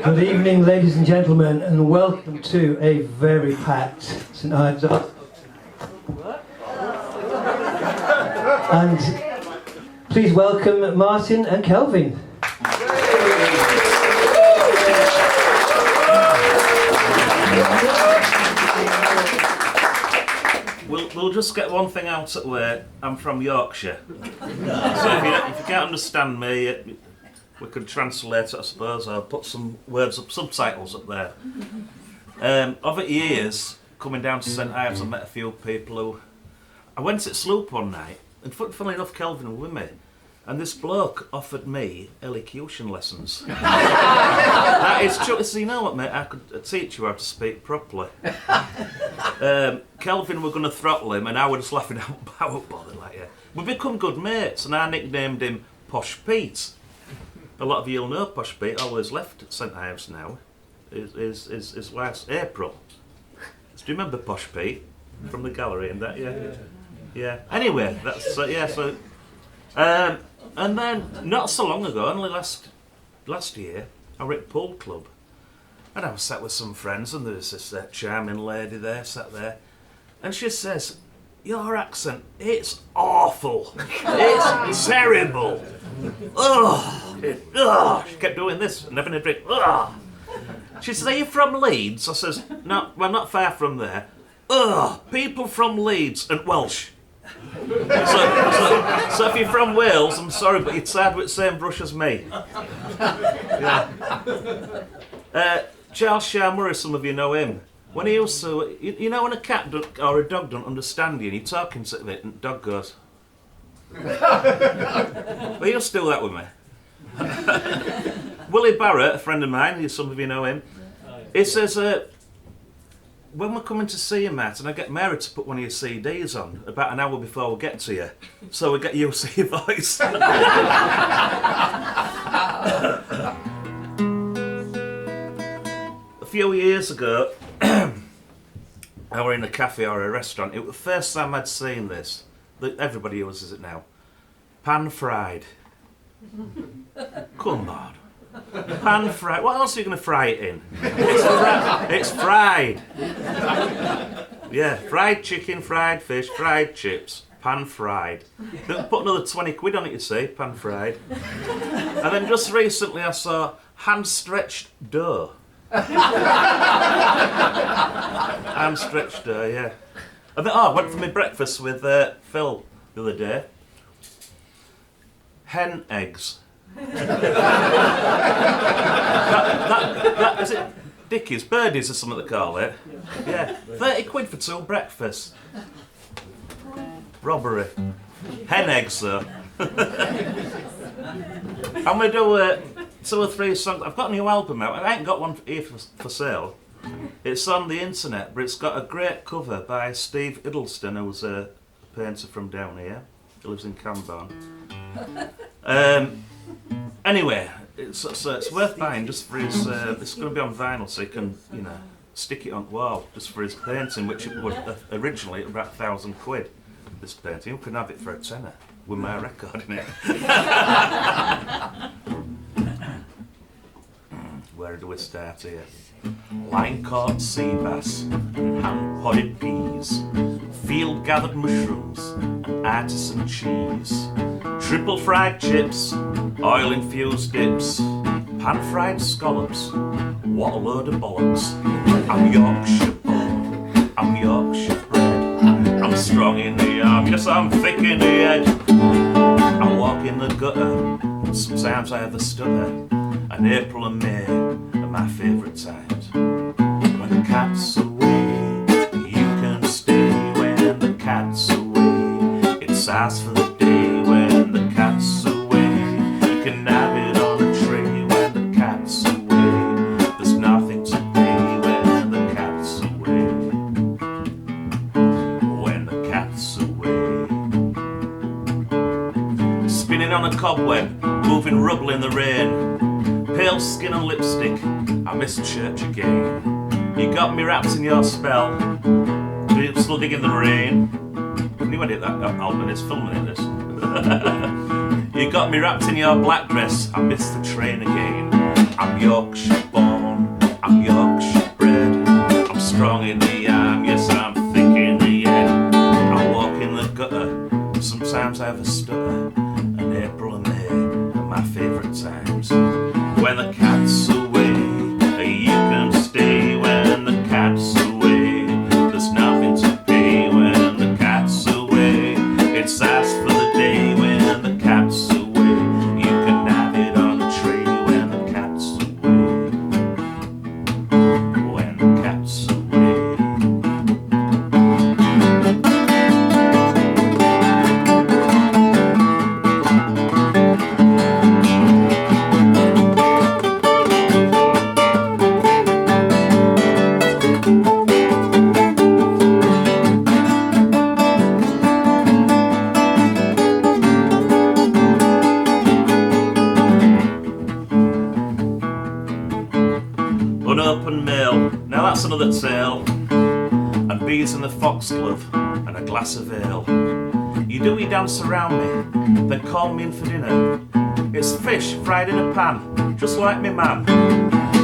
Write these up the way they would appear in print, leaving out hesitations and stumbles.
Good evening, ladies and gentlemen, and welcome to a very packed St Ives. And please welcome Martyn and Kelvin. We'll just get one thing out at where I'm from Yorkshire. So if you can't understand me, we could translate it, I suppose, or put some words up, subtitles up there. Over years, coming down to St Ives, I met a few people who... I went at Sloop one night, and funnily enough, Kelvin was with me, and this bloke offered me elocution lessons. That is true. So you know what, mate, I could teach you how to speak properly. Kelvin were going to throttle him, and I was just laughing out bother like yeah. We become good mates, and I nicknamed him Posh Pete. A lot of you'll know Posh Pete, always left St Ives now. His wife's April. Do you remember Posh Pete from the gallery and that? Yeah. Anyway, that's yeah. So, and then not so long ago, only last year, I were at Pool Club, and I was sat with some friends, and there's this charming lady there, sat there, and she says, "Your accent, it's awful. It's terrible. She kept doing this and having a drink. Ugh. She says, "Are you from Leeds?" I says, "No, well, not far from there." People from Leeds and Welsh. So if you're from Wales, I'm sorry, but you're tied with the same brush as me. Yeah. Charles Murray, some of you know him. When he used to, you know when a cat or a dog don't understand you and you're talking to it and the dog goes... Well, he used to do that with me. Willie Barrett, a friend of mine, some of you know him, he says, when we're coming to see you, Matt, and I get Mary to put one of your CDs on about an hour before we get to you, so we get used to your voice. A few years ago, I were in a cafe or a restaurant. It was the first time I'd seen this. Everybody uses it now. Pan fried. Come on. Pan fried. What else are you going to fry it in? It's fried. Yeah, fried chicken, fried fish, fried chips. Pan fried. Put another 20 quid on it, you see, pan fried. And then just recently I saw hand-stretched dough. Hand-stretched dough, yeah. I went for my breakfast with Phil the other day. Hen eggs. that is it? Dickies, birdies or something they call it. Yeah, 30 quid for 2 breakfasts. Robbery. Hen eggs though. I'm gonna do 2 or 3 songs. I've got a new album out. I ain't got one here for sale. It's on the internet, but it's got a great cover by Steve Hiddleston, who's a painter from down here. He lives in Camborne. Anyway, it's worth buying just for his. It's going to be on vinyl, so you can, stick it on the wall just for his painting, which it was originally about 1,000 quid. This painting, you can have it for a tenner with my record in it. Where do we start here? Line-caught sea bass, hand-potted peas, field-gathered mushrooms, and artisan cheese, triple fried chips, oil-infused dips, pan-fried scallops. What a load of bollocks! I'm Yorkshire born, I'm Yorkshire bred. I'm strong in the arm, yes, I'm thick in the head. I walk in the gutter, sometimes I have a stutter. And April and May are my favourite times. When the cat's away, you can stay. When the cat's away, it's ours for the day. When the cat's away, you can have it on a tray. When the cat's away, there's nothing to pay. When the cat's away, when the cat's away. Spinning on a cobweb, moving rubble in the rain. Pale skin and lipstick, I miss church again. You got me wrapped in your spell, but you're still digging the rain. Can you edit that album? It's filming this. You got me wrapped in your black dress, I miss the train again. I'm Yorkshire born, cat's away, you can stay when the cat's away. There's nothing to pay when the cat's away. It's asked for the day when the cat's away. You can have it on a tray when the cat's away. When the cat's away. Unopened mail, now that's another tale. And bees in the foxglove and a glass of ale. You do we dance around me, then call me in for dinner. It's fish fried in a pan, just like me man.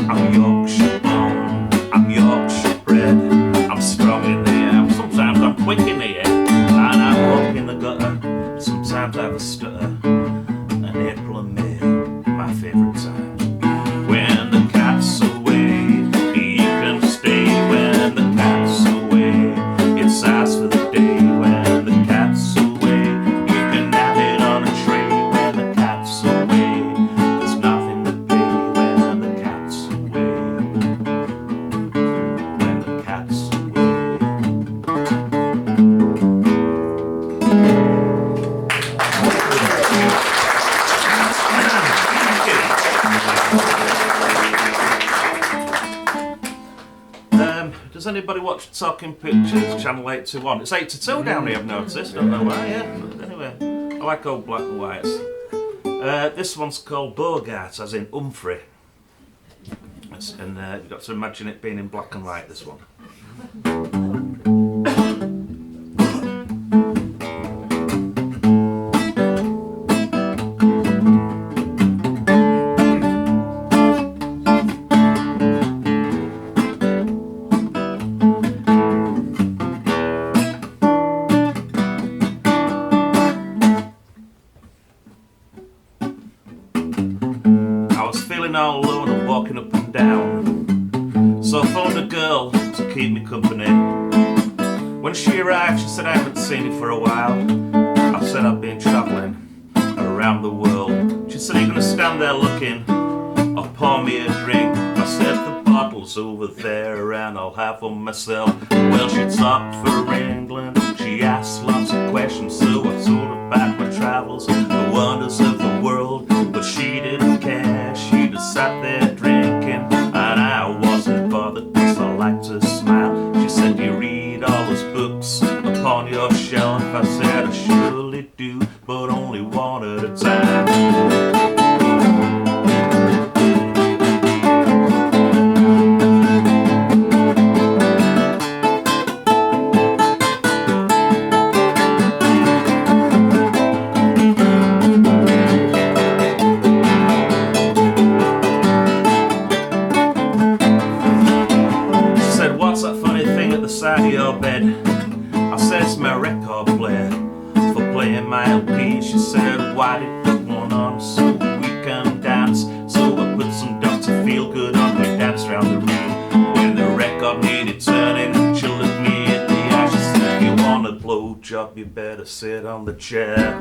I'm Yorkshire born, I'm Yorkshire bred. I'm strong in the air, sometimes I'm quick in the air. And I walk in the gutter, sometimes I have a stutter. And April and May, my favourite time. When the cat's away, you can stay when the cat's away. It's asked for the day when the cat's away. You can have it on a tray when the cat's away. There's nothing to pay when the cat's away. When the cat's away. Does anybody watch Talking Pictures, Channel 821? It's 8 to 2 down here, I've noticed. Don't know why, yeah. But anyway, I like old black and whites. This one's called Bogart, as in Humphrey. And you've got to imagine it being in black and white, this one. All alone and walking up and down, so I phoned a girl to keep me company. When she arrived, she said I haven't seen you for a while. I said I've been travelling around the world. She said, are you going to stand there looking or pour me a drink? I said, the bottle's over there and I'll have them myself. Well, she talked for England, she asked lots of questions, so I told her about my travels, the wonders of the world. But she didn't care, she just sat there drinking, and I wasn't bothered because I like to smile. She said, you read all those books upon your shelf? I said, I surely do, but only one at a time. Side of your bed. I said, it's my record player for playing my LP. She said, why did you put one on so we can dance? So I put some Dr. Feelgood on, we danced round the room. When the record needed turning, she looked me in the eye. She said, if you want a blowjob, you better sit on the chair.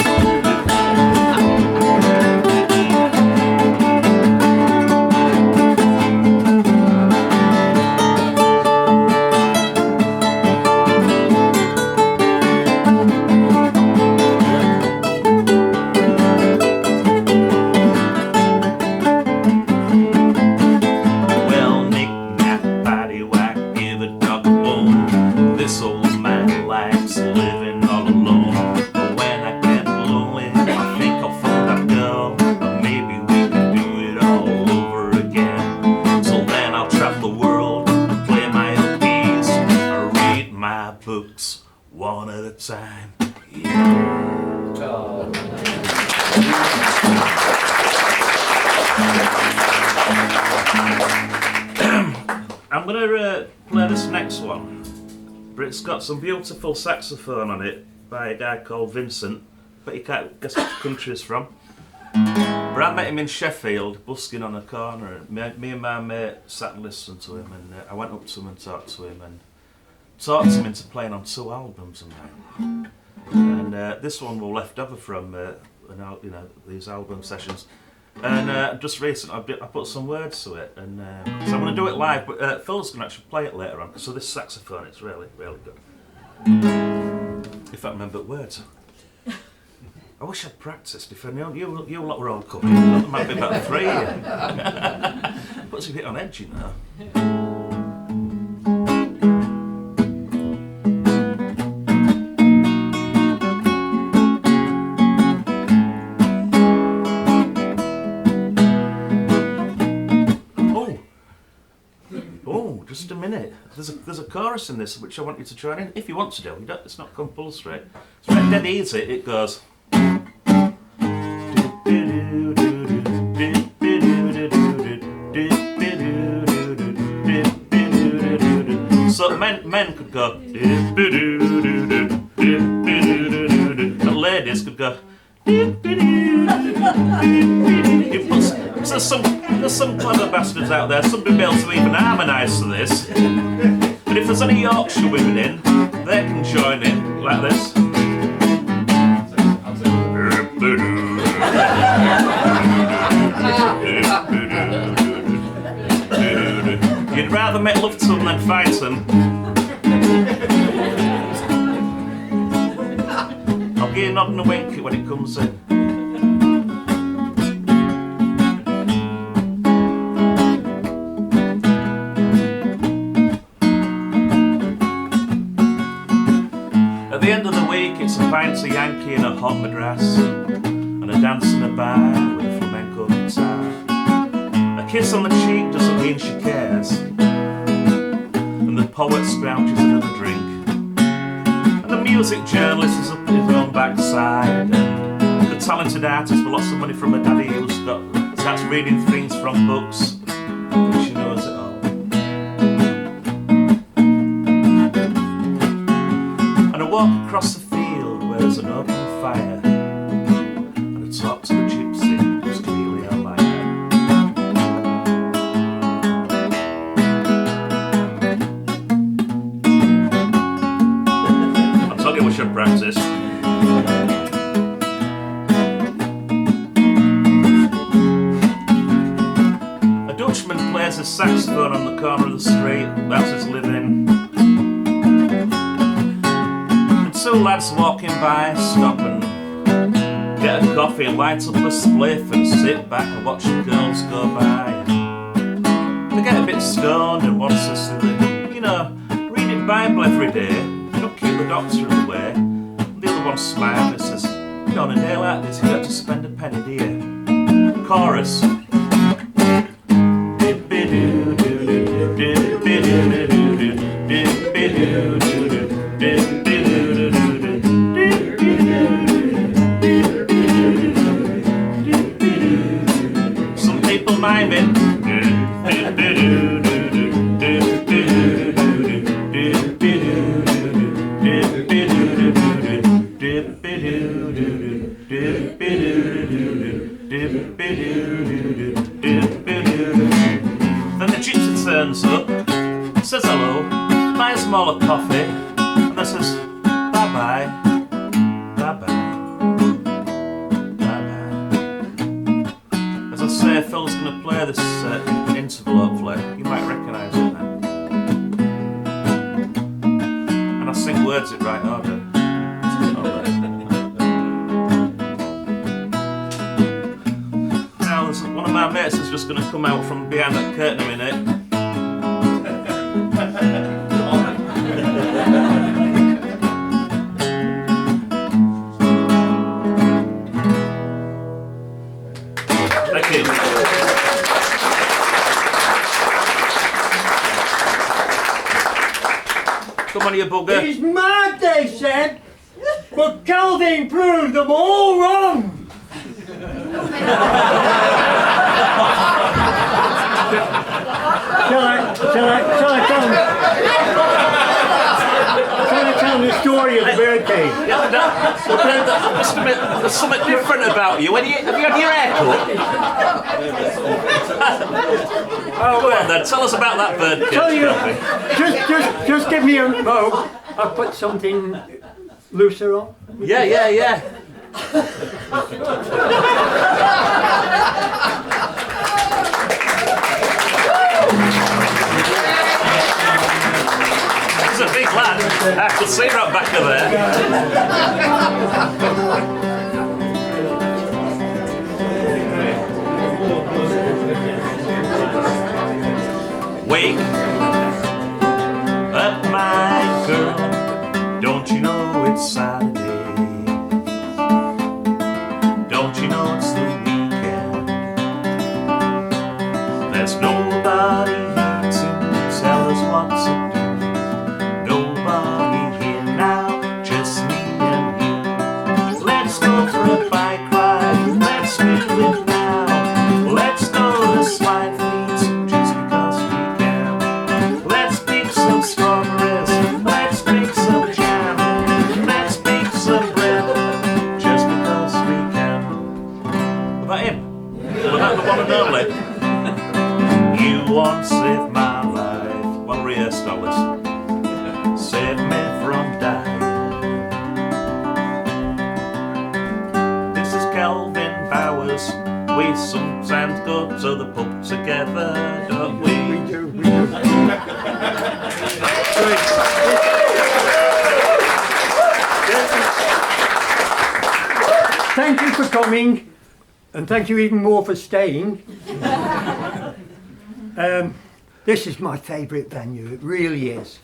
Books one at a time. Yeah. Oh. I'm gonna play this next one, but it's got some beautiful saxophone on it by a guy called Vincent, but you can't guess which country it's from. But I met him in Sheffield, busking on a corner. Me and my mate sat and listened to him, and I went up to him and talked to him into playing on 2 albums of mine. And this one was left over from these album sessions. And just recently I put some words to it, and so I'm going to do it live, but Phil's going to actually play it later on, so this saxophone, it's really, really good. If I remember words. I wish I'd practiced. If I knew you lot were all coming, there might be about 3. Puts you a bit on edge, you know. Just a minute. There's a chorus in this which I want you to join in. If you want to do, it's not compulsory. It's very dead easy. It goes. So men could go. And ladies could go. There's some clever bastards out there, some will be able to even harmonise to this. But if there's any Yorkshire women in, they can join in like this. You'd rather make love to them than fight them. I'll give you a nod and a wink when it comes in. At the end of the week, it's a pint of Yankee in a hot Madras, and a dance in a bar with a flamenco guitar. A kiss on the cheek doesn't mean she cares, and the poet scrouches another drink, and the music journalist is up his own backside, and the talented artist with lots of money from her daddy who's starts reading things from books. She knows it all. Walk across the field where there's an open fire, and I talk to the gypsy who's clearly a liar. I told you we should practice. A Dutchman plays a saxophone on the corner of the street, that's his living. 2 lads walking by stop and get a coffee and light up a spliff and sit back and watch the girls go by. They get a bit stoned and one says to them, you know, reading Bible every day, don't keep the doctor in the way. The other one smiles and says, you know, on a day like this you don't have to spend a penny, do you? Chorus. Miming. Then the gypsy turns up, says hello, buys a smaller coffee, and then says bye bye, bye bye. Say Phil's going to play this interval hopefully, you might recognise it then. And I sing words in right order. Now one of my mates is just going to come out from behind that curtain a minute. Thank you. Come on, you bugger. He's mad, they said, but Kelvin proved them all wrong. Shall I tell him the story of the birthday. Yeah, just a minute, there's something different about you. Have you had your hair cut? Oh, well then, tell us about that bird Tell cage, you, Kelvin. just give me a mo. I'll put something looser on. Yeah. He's a big lad. I can see right back of there. Wake up, my girl. Don't you know it's Saturday? Don't you know it's the weekend? There's nobody here to tell us what to do. Nobody here now, just me and you. Let's go for a bike ride, let's do it now. Let's go to Slide Fleet just because we can. Let's pick some strawberries, let's pick some jam. Let's pick some bread just because we can. Was that him? Was that the one and only? You once saved my life. Well rehearsed, Alice. Save me from dying. This is Kelvin Bowers. We sometimes go to the pub together, don't we? We do. Thank you for coming, and thank you even more for staying. This is my favourite venue. It really is.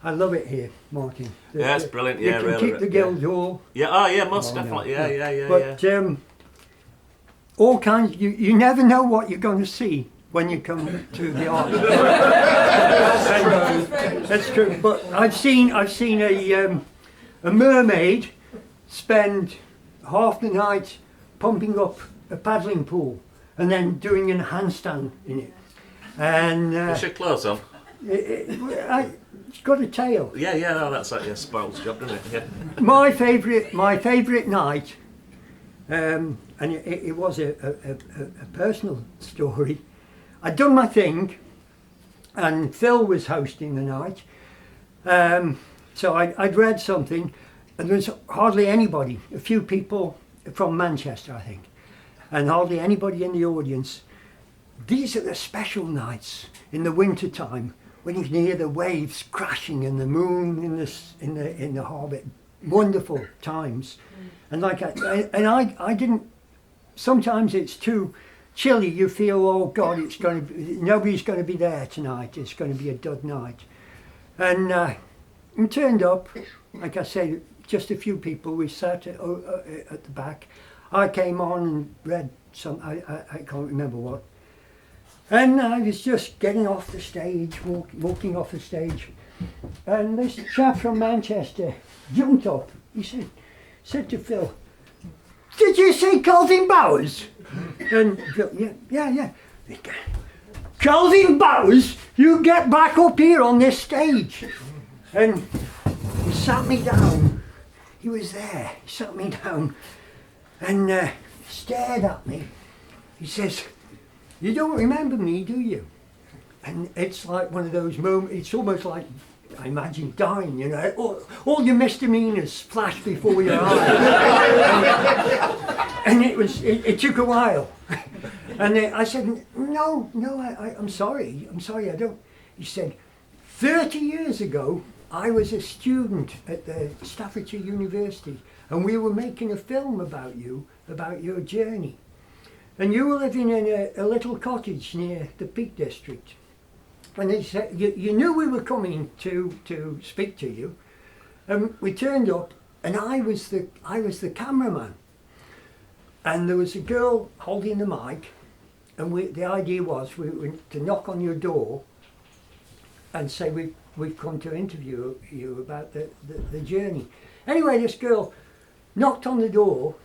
I love it here, Martyn. Yeah, it's brilliant. You Yeah, can really. keep the Guildhall. Yeah, most Oh, no, definitely. no. Yeah. But all kinds. You never know what you're going to see when you come to the art. That's true. But I've seen a mermaid spend half the night pumping up a paddling pool and then doing a handstand in it. And What's your clothes on? it's got a tail. Yeah, no, that's like a spoiled job, doesn't it? Yeah. My favourite night, and it was a personal story. I'd done my thing, and Phil was hosting the night. So I'd read something, and there was hardly anybody. A few people from Manchester, I think, and hardly anybody in the audience. These are the special nights in the winter time when you can hear the waves crashing and the moon in the harbour. Wonderful times. And I didn't. Sometimes it's too chilly. You feel, oh God, nobody's going to be there tonight. It's going to be a dud night. And turned up, like I said, just a few people. We sat at the back. I came on and read some. I can't remember what. And I was just getting off the stage, walking off the stage, and this chap from Manchester jumped up. He said to Phil, "Did you see Kelvin Bowers?" And Phil, yeah. "Kelvin Bowers, you get back up here on this stage." And he sat me down. He was there. He sat me down and stared at me. He says, "You don't remember me, do you?" And it's like one of those moments, it's almost like, I imagine dying, you know, all your misdemeanors flash before your eyes. And it took a while. And I said, no, I'm sorry, I don't. He said, 30 years ago, I was a student at the Staffordshire University, and we were making a film about you, about your journey. And you were living in a little cottage near the Peak District. And they said, you knew we were coming to speak to you. And we turned up, and I was the cameraman. And there was a girl holding the mic, and the idea was we were to knock on your door and say we've come to interview you about the journey. Anyway, this girl knocked on the door,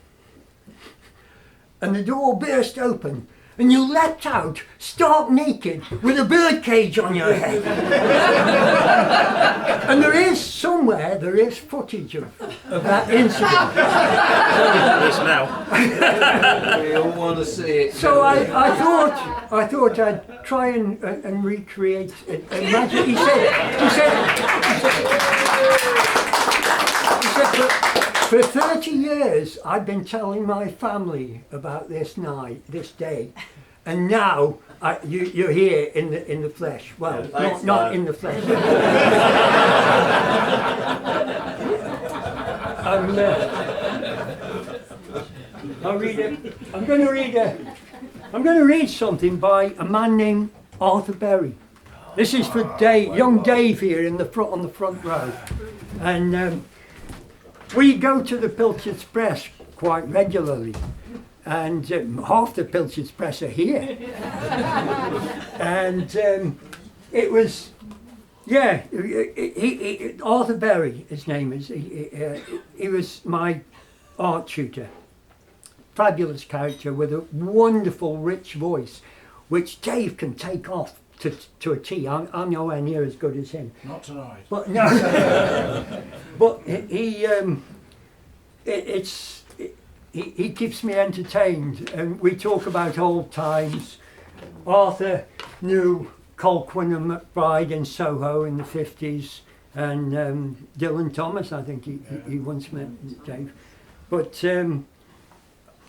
and the door burst open, and you leapt out, stark naked, with a birdcage on your head. And there is footage of that incident. Yes, now. We all want to see it. So I thought I'd try and recreate it. Imagine, he said, for 30 years I've been telling my family about this night, this day, and now you're here in the flesh. Well, Thanks, not man. in the flesh. I'm going to read something by a man named Arthur Berry. This is for young Dave here on the front row, and we go to the Pilchards Press quite regularly, and half the Pilchards Press are here. And it was, yeah, Arthur Berry, his name is. He was my art tutor. Fabulous character with a wonderful, rich voice, which Dave can take off to a T. I'm nowhere near as good as him. Not tonight. But no, but he keeps me entertained, and we talk about old times. Arthur knew Colquhoun and McBride in Soho in the 50s, and Dylan Thomas, I think he once met Dave. But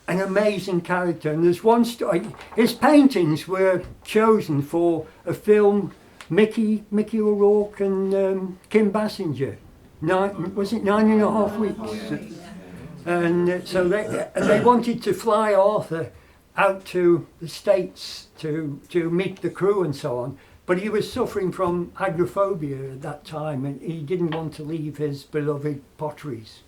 an amazing character, and there's one story. His paintings were chosen for a film, Mickey O'Rourke and Kim Basinger. Was it 9.5 weeks? And so they wanted to fly Arthur out to the States to meet the crew and so on, but he was suffering from agoraphobia at that time, and he didn't want to leave his beloved potteries.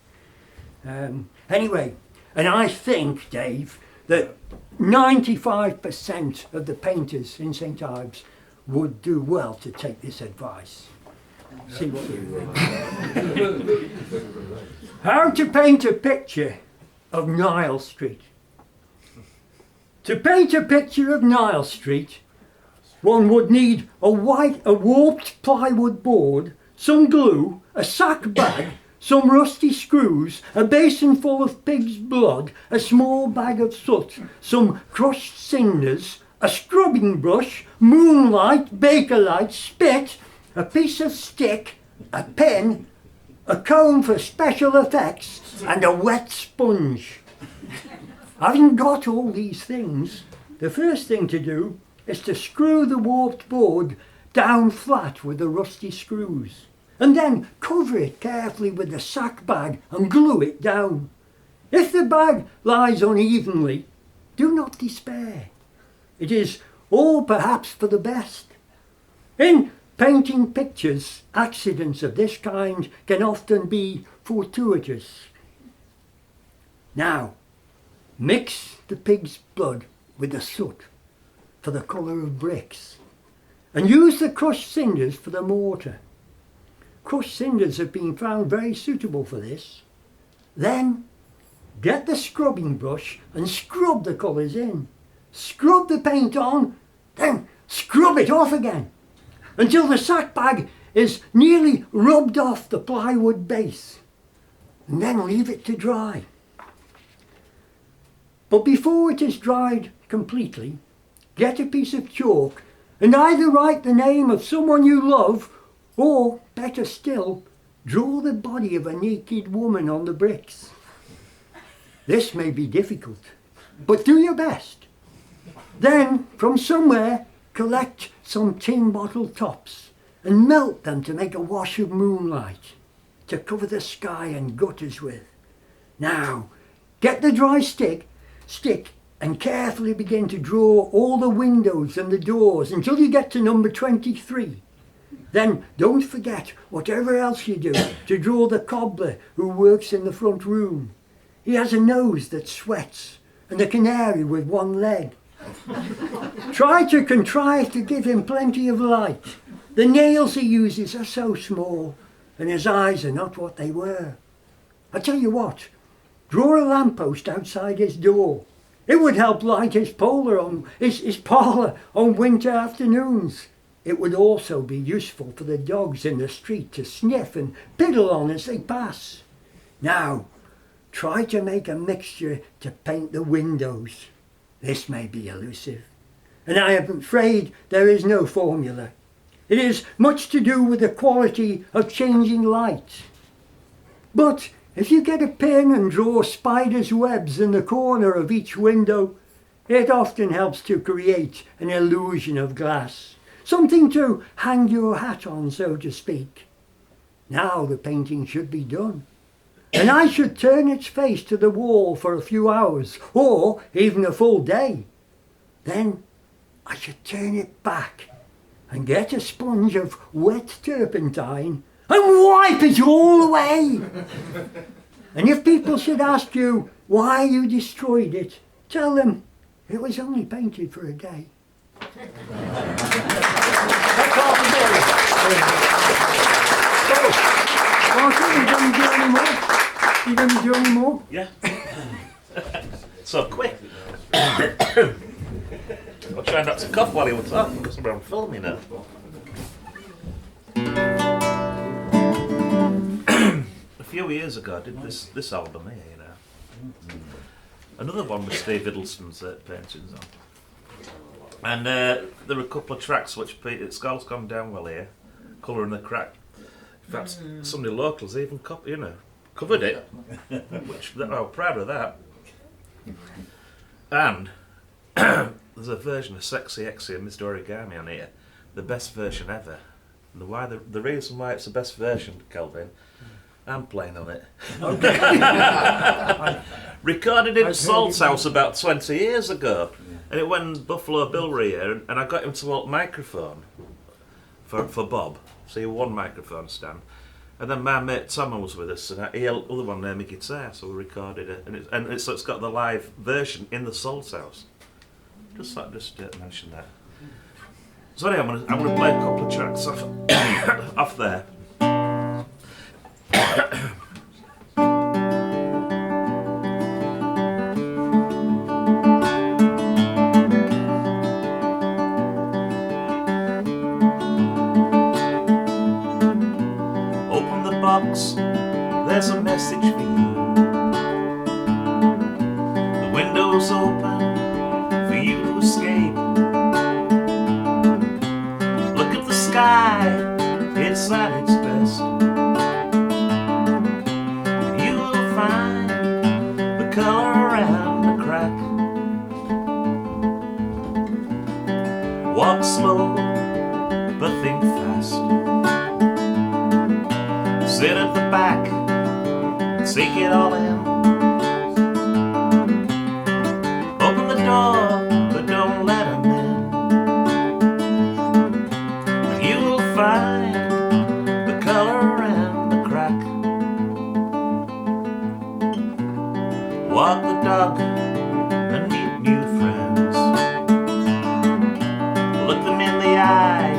Anyway. And I think, Dave, that 95% of the painters in St Ives would do well to take this advice. See what you think. How to paint a picture of Nile Street. To paint a picture of Nile Street, one would need a warped plywood board, some glue, a sack bag, some rusty screws, a basin full of pig's blood, a small bag of soot, some crushed cinders, a scrubbing brush, moonlight, bakelite, spit, a piece of stick, a pen, a comb for special effects, and a wet sponge. Having got all these things, the first thing to do is to screw the warped board down flat with the rusty screws, and then cover it carefully with the sack bag and glue it down. If the bag lies unevenly, do not despair. It is all perhaps for the best. In painting pictures, accidents of this kind can often be fortuitous. Now, mix the pig's blood with the soot for the colour of bricks, and use the crushed cinders for the mortar. Crushed cinders have been found very suitable for this. Then get the scrubbing brush and scrub the colours in. Scrub the paint on, then scrub it off again until the sack bag is nearly rubbed off the plywood base, and then leave it to dry. But before it is dried completely, get a piece of chalk and either write the name of someone you love, or, better still, draw the body of a naked woman on the bricks. This may be difficult, but do your best. Then, from somewhere, collect some tin bottle tops and melt them to make a wash of moonlight to cover the sky and gutters with. Now, get the dry stick and carefully begin to draw all the windows and the doors until you get to number 23. Then don't forget, whatever else you do, to draw the cobbler who works in the front room. He has a nose that sweats and a canary with one leg. Try to contrive to give him plenty of light. The nails he uses are so small and his eyes are not what they were. I tell you what, draw a lamppost outside his door. It would help light his parlour on winter afternoons. It would also be useful for the dogs in the street to sniff and piddle on as they pass. Now, try to make a mixture to paint the windows. This may be elusive, and I am afraid there is no formula. It is much to do with the quality of changing light. But if you get a pen and draw spider's webs in the corner of each window, it often helps to create an illusion of glass. Something to hang your hat on, so to speak. Now the painting should be done, and I should turn its face to the wall for a few hours, or even a full day. Then I should turn it back and get a sponge of wet turpentine and wipe it all away. And if people should ask you why you destroyed it, tell them it was only painted for a day. That's all today. So, Martyn, you going to do any more? You going to do any more? Yeah. So quick. I'll try not to cough while he was talking because I'm filming now. A few years ago I did this album here, you know. Another one with Steve Hiddleston's paintings on. And there were a couple of tracks which it's all gone down well here. Colour in the Crack. In fact, somebody locals even covered it. Which I'm proud of that. And there's a version of Sexy Exy and Mr. Origami on here. The best version ever. And the reason why it's the best version, Kelvin, I'm playing on it. Okay. Recorded in Salt's house about 20 years ago. And it went Buffalo Bill were here, and I got him to hold microphone for Bob. So he had one microphone stand. And then my mate Tom was with us, and he held the other one near my guitar, so we recorded it. And so it's got the live version in the Salt's house. Just mention that. So anyway, I'm gonna play a couple of tracks off there. Open the box, there's a message for you. The window's open for you to escape. Look at the sky, it's at its best. You will find the color around the crack. Walk slow, but think fast. Sit at the back, take it all in. Open the door, but don't let them in. And you will find the color around the crack. Walk the dog and meet new friends. Look them in the eye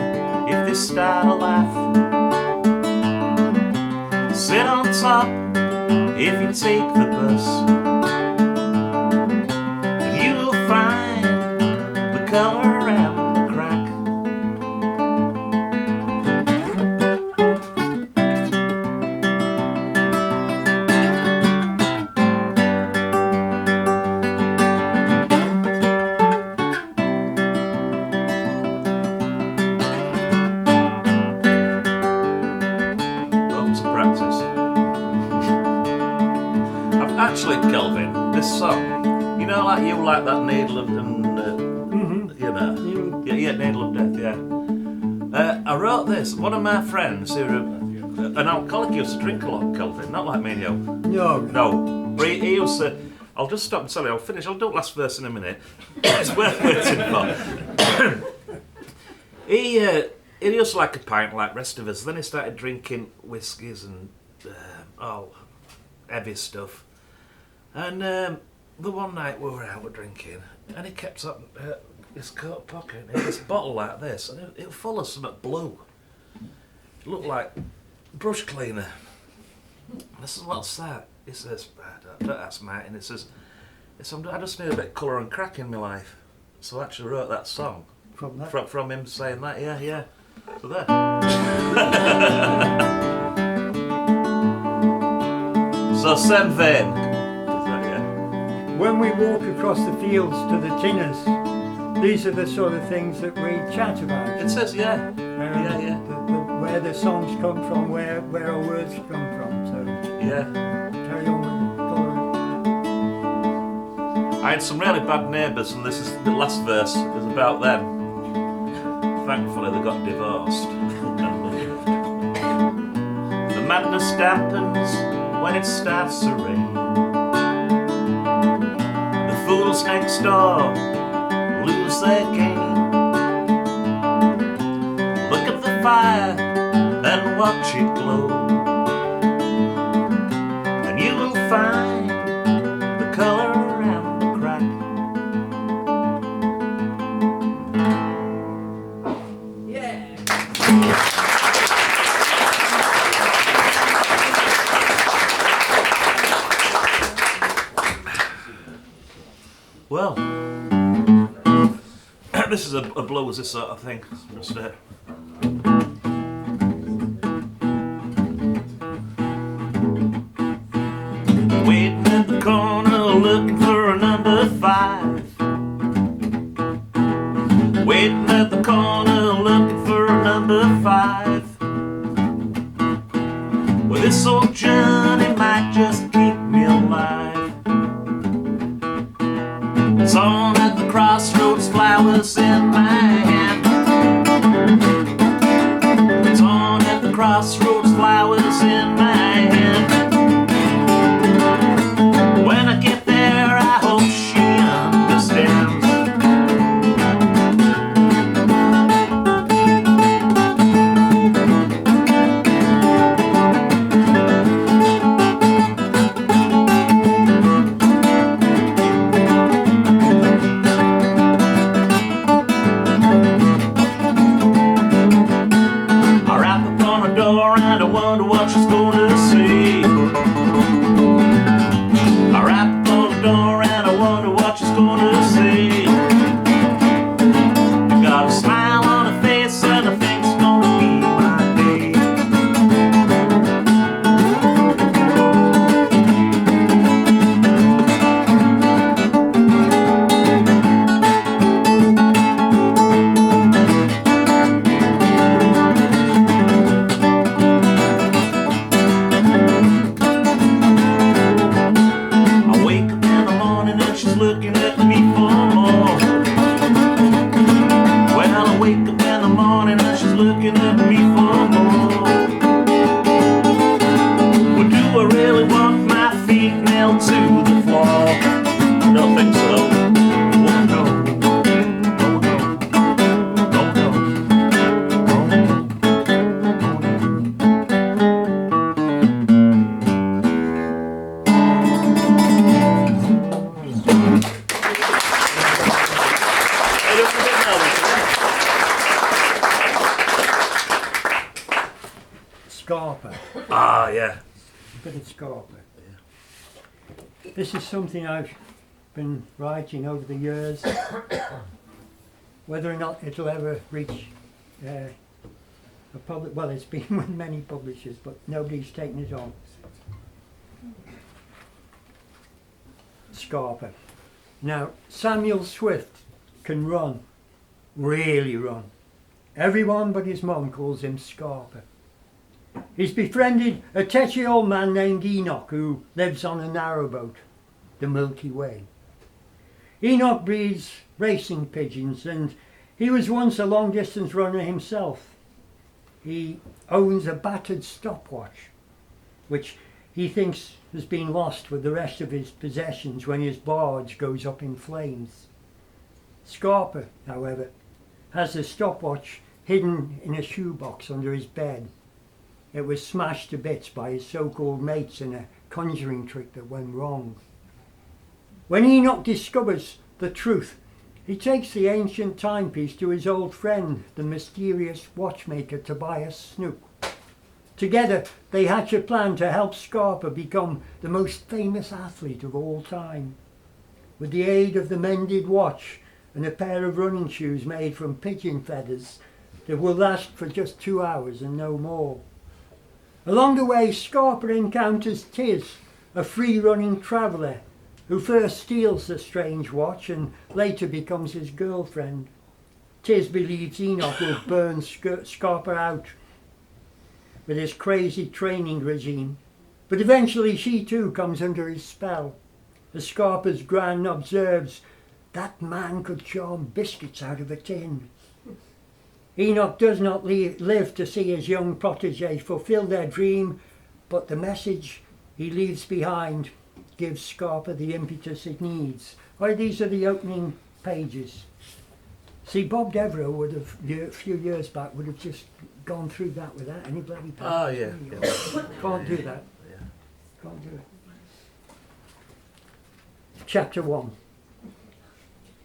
if they start to laugh. Sit on top if you take the bus, and you will find the color around the crack. Actually, Kelvin, this song, you know, like you like that Needle of, you know, yeah, Needle of Death, yeah. I wrote this. One of my friends who, an alcoholic, used to drink a lot, Kelvin, not like me and you. No. But he used to. I'll just stop and tell you. I'll finish. I'll do the last verse in a minute. It's worth waiting for. He used to like a pint like rest of us. Then he started drinking whiskies and all heavy stuff. And the one night we were out drinking, and he kept up his coat pocket, and he had this bottle like this, and it was full of something blue. It looked like brush cleaner. And I said, "What's that?" He says, "Don't ask Martyn." He says, I just need a bit of colour and crack in my life. So I actually wrote that song. From that. From him saying that, yeah. So there. So same vein. Is that, yeah? When we walk across the fields to the tinners, these are the sort of things that we chat about. It says, yeah. Where the songs come from, where our words come from. So Yeah. carry on with the colour. I had some really bad neighbours, and this is the last verse is about them. Thankfully, they got divorced and moved. The madness dampens when it starts to rain. The fools next door lose their game. Look at the fire and watch it glow, and you will find the colour around the crack. Well, this is a bluesy sort of thing. Just waiting at the corner looking for a number 5. Waiting at the corner looking for a number 5. Well, this old journey might just keep me alive. It's on at the crossroads, flowers in my hand. It's on at the crossroads, flowers in my hand. When I get there, I hope she understands. I rap upon a door and I wonder what she's gonna say. I rap on the door and I wonder what she's gonna say. Got a smile on her face and I think it's gonna be my day. I wake up in the morning and she's looking at me for more. Well, I wake up in the morning and she's looking at me for more. Well, do I really want my feet nailed to the floor? I don't think so. Oh no. Oh no. Oh no. Oh no. Hey, don't forget Scarpa. Ah, yeah. A bit of Scarpa. This is something I've been writing over the years. Whether or not it'll ever reach a public, well, it's been with many publishers, but nobody's taken it on. Scarpa. Now, Samuel Swift can run, really run. Everyone but his mum calls him Scarpa. He's befriended a tetchy old man named Enoch who lives on a narrowboat, the Milky Way. Enoch breeds racing pigeons and he was once a long distance runner himself. He owns a battered stopwatch, which he thinks has been lost with the rest of his possessions when his barge goes up in flames. Scarpa, however, has the stopwatch hidden in a shoebox under his bed. It was smashed to bits by his so-called mates in a conjuring trick that went wrong. When Enoch discovers the truth, he takes the ancient timepiece to his old friend, the mysterious watchmaker Tobias Snook. Together, they hatch a plan to help Scarpa become the most famous athlete of all time. with the aid of the mended watch and a pair of running shoes made from pigeon feathers that will last for just 2 hours and no more. Along the way, Scarpa encounters Tiz, a free-running traveller, who first steals the strange watch and later becomes his girlfriend. Tiz believes Enoch will burn Scarpa out with his crazy training regime, but eventually she too comes under his spell. As Scarpa's gran observes, that man could charm biscuits out of a tin. Enoch does not live to see his young protege fulfill their dream, but the message he leaves behind gives Scarpa the impetus it needs. Well, these are the opening pages. See, Bob Devereux would have, a few years back, would have just gone through that without any bloody pen. Oh, yeah. Can't do that. Can't do it. Chapter 1.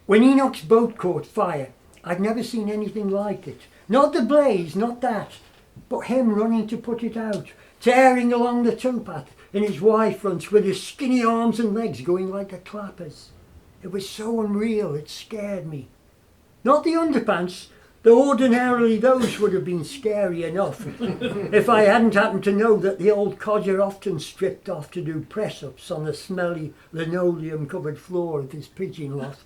When Enoch's boat caught fire, I'd never seen anything like it. Not the blaze, not that, but him running to put it out, tearing along the towpath in his Y-fronts with his skinny arms and legs going like a clapper's. It was so unreal, it scared me. Not the underpants, though ordinarily those would have been scary enough if I hadn't happened to know that the old codger often stripped off to do press-ups on the smelly linoleum-covered floor of his pigeon loft.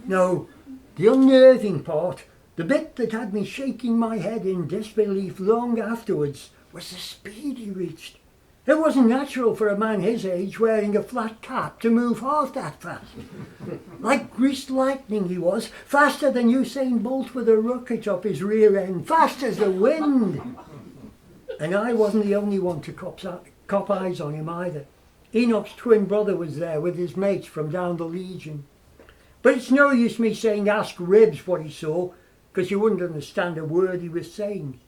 No, the unnerving part, the bit that had me shaking my head in disbelief long afterwards, was the speed he reached. It wasn't natural for a man his age wearing a flat cap to move half that fast. Like greased lightning he was, faster than Usain Bolt with a rocket up his rear end, fast as the wind. And I wasn't the only one to cop eyes on him either. Enoch's twin brother was there with his mates from down the Legion. But it's no use me saying ask Ribs what he saw, because you wouldn't understand a word he was saying.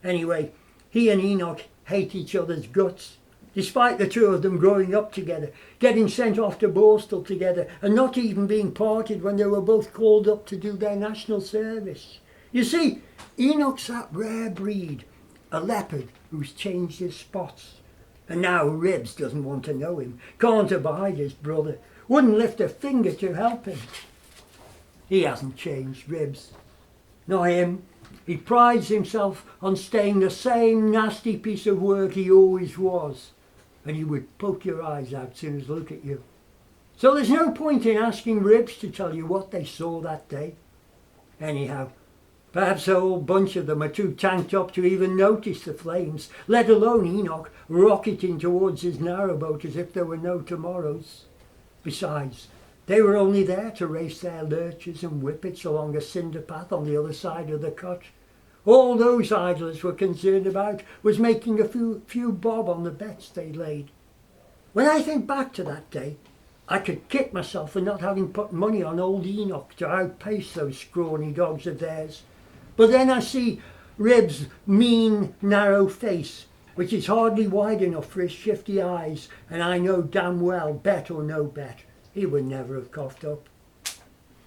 Anyway, he and Enoch hate each other's guts, despite the two of them growing up together, getting sent off to Borstal together, and not even being parted when they were both called up to do their national service. You see, Enoch's that rare breed, a leopard who's changed his spots. And now Ribs doesn't want to know him, can't abide his brother, wouldn't lift a finger to help him. He hasn't changed, Ribs. Not him. He prides himself on staying the same nasty piece of work he always was. And he would poke your eyes out as soon as look at you. So there's no point in asking Ribs to tell you what they saw that day. Anyhow, perhaps a whole bunch of them are too tanked up to even notice the flames, let alone Enoch rocketing towards his narrowboat as if there were no tomorrows. Besides, they were only there to race their lurchers and whippets along a cinder path on the other side of the cut. All those idlers were concerned about was making a few bob on the bets they laid. When I think back to that day, I could kick myself for not having put money on old Enoch to outpace those scrawny dogs of theirs. But then I see Rib's mean, narrow face, which is hardly wide enough for his shifty eyes, and I know damn well, bet or no bet, he would never have coughed up.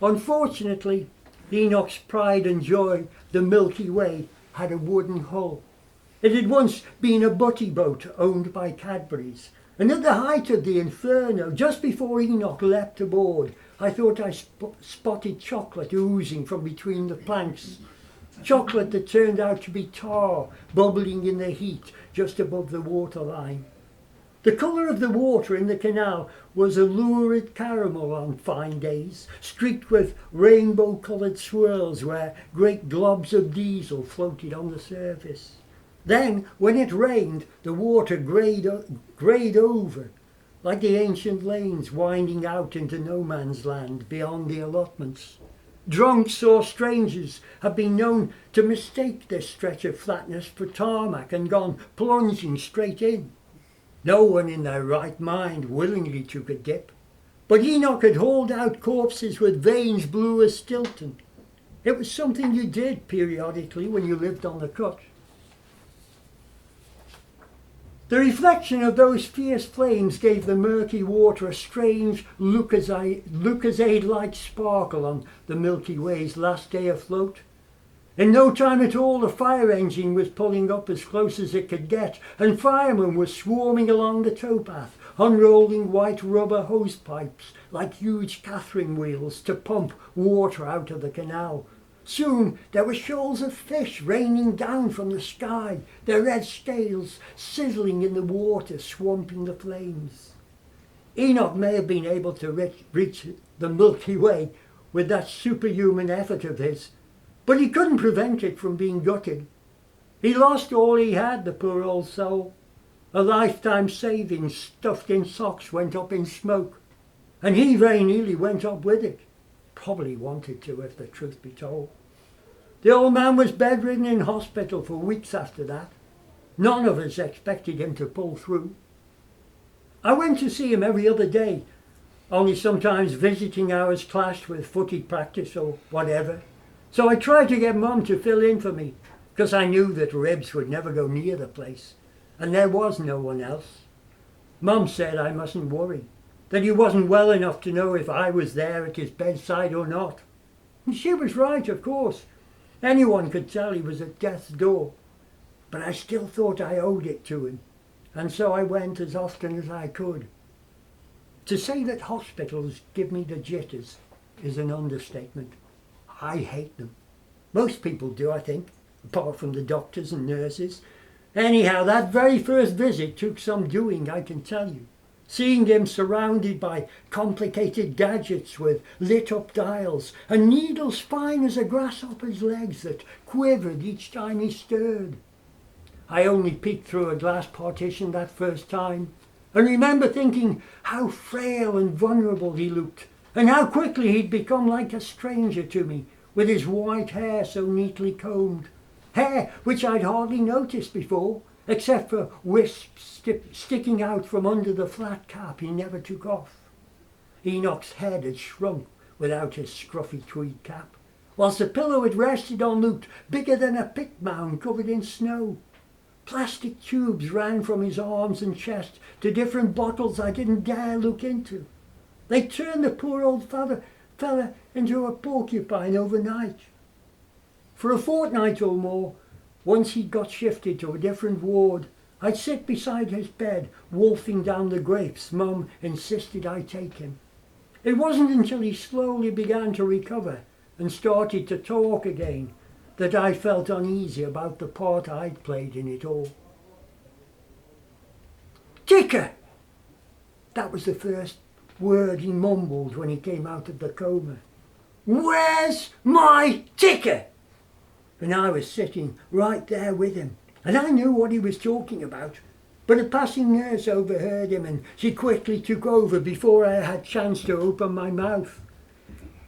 Unfortunately, Enoch's pride and joy, the Milky Way, had a wooden hull. It had once been a butty boat owned by Cadbury's, and at the height of the inferno, just before Enoch leapt aboard, I thought I spotted chocolate oozing from between the planks. Chocolate that turned out to be tar, bubbling in the heat just above the waterline. The colour of the water in the canal was a lurid caramel on fine days, streaked with rainbow-coloured swirls where great globs of diesel floated on the surface. Then, when it rained, the water greyed over, like the ancient lanes winding out into no man's land beyond the allotments. Drunks or strangers have been known to mistake this stretch of flatness for tarmac and gone plunging straight in. No one in their right mind willingly took a dip, but Enoch had hauled out corpses with veins blue as Stilton. It was something you did periodically when you lived on the cut. The reflection of those fierce flames gave the murky water a strange Lucasade-like sparkle on the Milky Way's last day afloat. In no time at all, the fire engine was pulling up as close as it could get, and firemen were swarming along the towpath, unrolling white rubber hose pipes like huge Catherine wheels to pump water out of the canal. Soon there were shoals of fish raining down from the sky, their red scales sizzling in the water, swamping the flames. Enoch may have been able to reach the Milky Way with that superhuman effort of his, but he couldn't prevent it from being gutted. He lost all he had, the poor old soul. A lifetime savings stuffed in socks went up in smoke, and he very nearly went up with it. Probably wanted to, if the truth be told. The old man was bedridden in hospital for weeks after that. None of us expected him to pull through. I went to see him every other day, only sometimes visiting hours clashed with footy practice or whatever. So I tried to get Mum to fill in for me, because I knew that Ribs would never go near the place, and there was no one else. Mum said I mustn't worry, that he wasn't well enough to know if I was there at his bedside or not. And she was right, of course. Anyone could tell he was at death's door. But I still thought I owed it to him, and so I went as often as I could. To say that hospitals give me the jitters is an understatement. I hate them. Most people do, I think, apart from the doctors and nurses. Anyhow, that very first visit took some doing, I can tell you. Seeing him surrounded by complicated gadgets with lit-up dials and needles fine as a grasshopper's legs that quivered each time he stirred. I only peeked through a glass partition that first time, and remember thinking how frail and vulnerable he looked, and how quickly he'd become like a stranger to me, with his white hair so neatly combed. Hair which I'd hardly noticed before, except for wisps sticking out from under the flat cap he never took off. Enoch's head had shrunk without his scruffy tweed cap, whilst the pillow it rested on looked bigger than a pit mound covered in snow. Plastic tubes ran from his arms and chest to different bottles I didn't dare look into. They turned the poor old fella into a porcupine overnight. For a fortnight or more, once he'd got shifted to a different ward, I'd sit beside his bed, wolfing down the grapes Mum insisted I take him. It wasn't until he slowly began to recover and started to talk again that I felt uneasy about the part I'd played in it all. "Ticker!" That was the first word he mumbled when he came out of the coma. "Where's my ticker?" And I was sitting right there with him, and I knew what he was talking about. But a passing nurse overheard him, and she quickly took over before I had chance to open my mouth.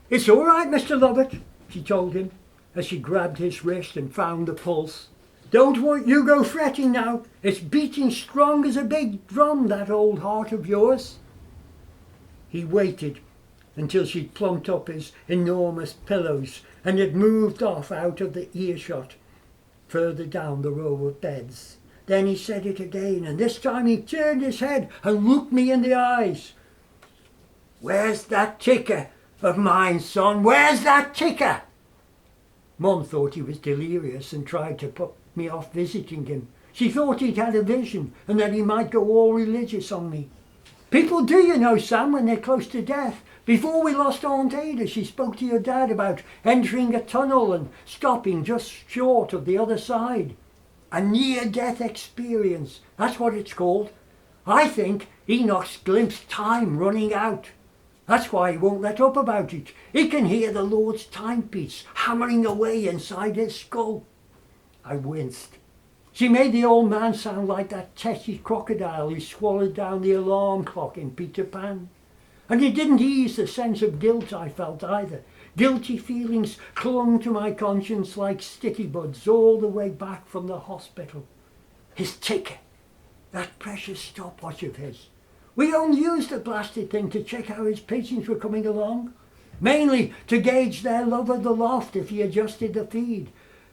"It's all right, Mr. Lovett," she told him, as she grabbed his wrist and found the pulse. "Don't want you go fretting now. It's beating strong as a big drum, that old heart of yours." He waited until she'd plumped up his enormous pillows and had moved off out of the earshot further down the row of beds. Then he said it again, and this time he turned his head and looked me in the eyes. "Where's that ticker of mine, son? Where's that ticker?" Mum thought he was delirious and tried to put me off visiting him. She thought he'd had a vision and that he might go all religious on me. People do, you know, Sam, when they're close to death. Before we lost Aunt Ada, she spoke to your dad about entering a tunnel and stopping just short of the other side. A near-death experience, that's what it's called. I think Enoch's glimpsed time running out. That's why he won't let up about it. He can hear the Lord's timepiece hammering away inside his skull. I winced. She made the old man sound like that testy crocodile who swallowed down the alarm clock in Peter Pan. And it didn't ease the sense of guilt I felt either. Guilty feelings clung to my conscience like sticky buds all the way back from the hospital. His ticker, that precious stopwatch of his. We only used the blasted thing to check how his pigeons were coming along. Mainly to gauge their love of the loft if he adjusted the feed.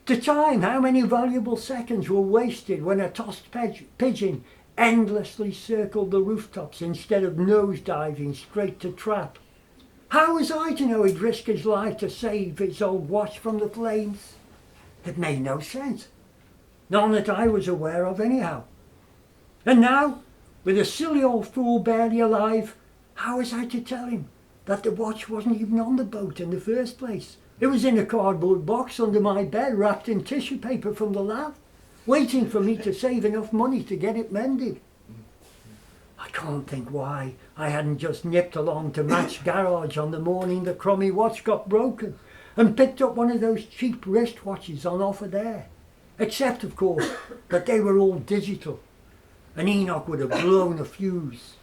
To time how many valuable seconds were wasted when a tossed pigeon endlessly circled the rooftops instead of nosediving straight to trap. How was I to know he'd risk his life to save his old watch from the flames? It made no sense. None that I was aware of anyhow. And now, with a silly old fool barely alive, how was I to tell him? that the watch wasn't even on the boat in the first place. It was in a cardboard box under my bed, wrapped in tissue paper from the lab, waiting for me to save enough money to get it mended. I can't think why I hadn't just nipped along to Matt's garage on the morning the crummy watch got broken and picked up one of those cheap wristwatches on offer there. Except, of course, that they were all digital, and Enoch would have blown a fuse.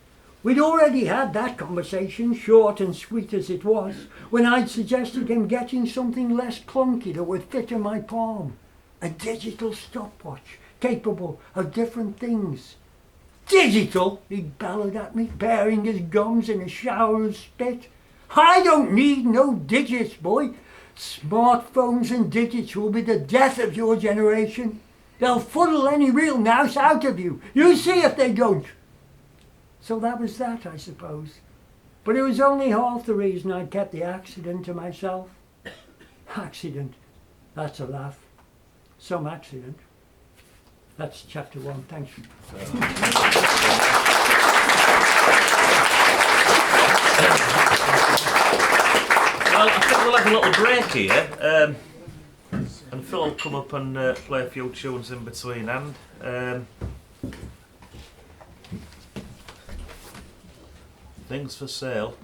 We'd already had that conversation, short and sweet as it was, when I'd suggested him getting something less clunky that would fit in my palm. A digital stopwatch, capable of different things. Digital, he bellowed at me, baring his gums in a shower of spit. I don't need no digits, boy. Smartphones and digits will be the death of your generation. They'll fuddle any real nous out of you. You see if they don't. So that was that, I suppose. But it was only half the reason I kept the accident to myself. Accident. That's a laugh. Some accident. That's chapter 1. Thanks. Well, I think we'll have a little break here, and Phil will come up and play a few tunes in between. And things for sale,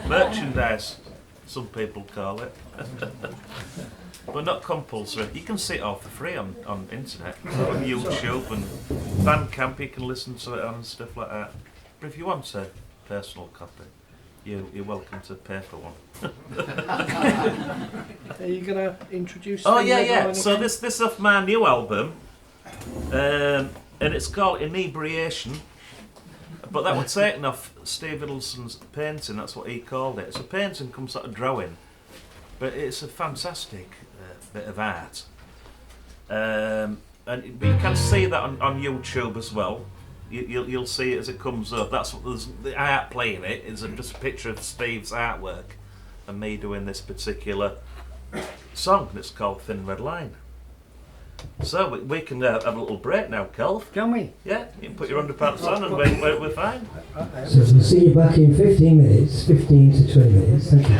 merchandise, some people call it, but not compulsory. You can see it all for free on internet, on YouTube and Bandcamp. You can listen to it and stuff like that. But if you want a personal copy, you're welcome to pay for one. Are you going to introduce? Oh yeah. So this is off my new album, and it's called Inebriation. But that was taken off Steve Hiddleston's painting. That's what he called it. It's a painting, come sort of drawing, but it's a fantastic bit of art. But you can see that on YouTube as well. You'll see it as it comes up. That's what the art playing it is just a picture of Steve's artwork and me doing this particular song. It's called Thin Red Line. So we can have a little break now, Kelv. Can we? Yeah, you can put your underpants on and we're fine. So we'll see you back in 15 minutes, 15 to 20 minutes. Thank you.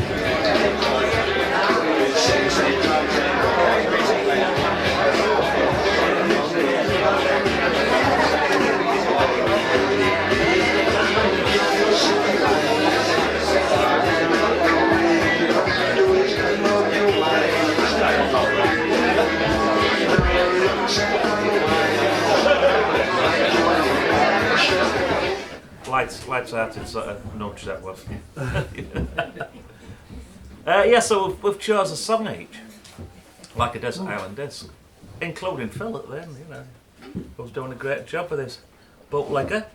Light-hearted sort of nudge that was. Yeah, so we've chose a song each, like a Desert Island Disc, including Phil at the end, you know, who's doing a great job with this bootlegger.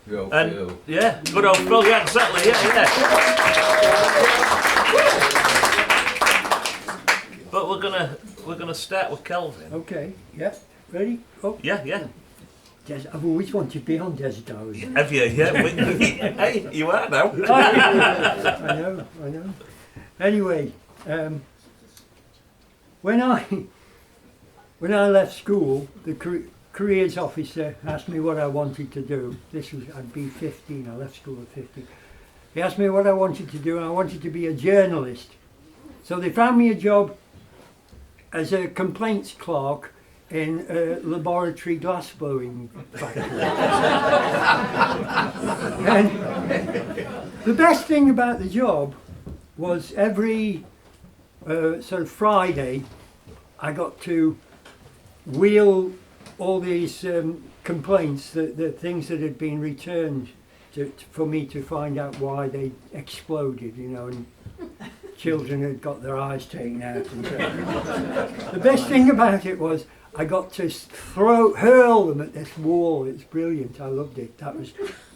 And Phil. Yeah, good old Phil, yeah, exactly, yeah. But we're gonna start with Kelvin. Okay, yeah, ready? Oh. Yeah. I've always wanted to be on Desert Island. Have you? Yeah. Hey, you are now. I know. Anyway, when I left school, the careers officer asked me what I wanted to do. I'd be 15. I left school at 15. He asked me what I wanted to do, and I wanted to be a journalist. So they found me a job as a complaints clerk in a laboratory glass blowing factory. And the best thing about the job was every sort of Friday I got to wheel all these complaints, the things that had been returned for me to find out why they exploded, you know, and children had got their eyes taken out and so on. The best thing about it was I got to hurl them at this wall. It's brilliant. I loved it. That was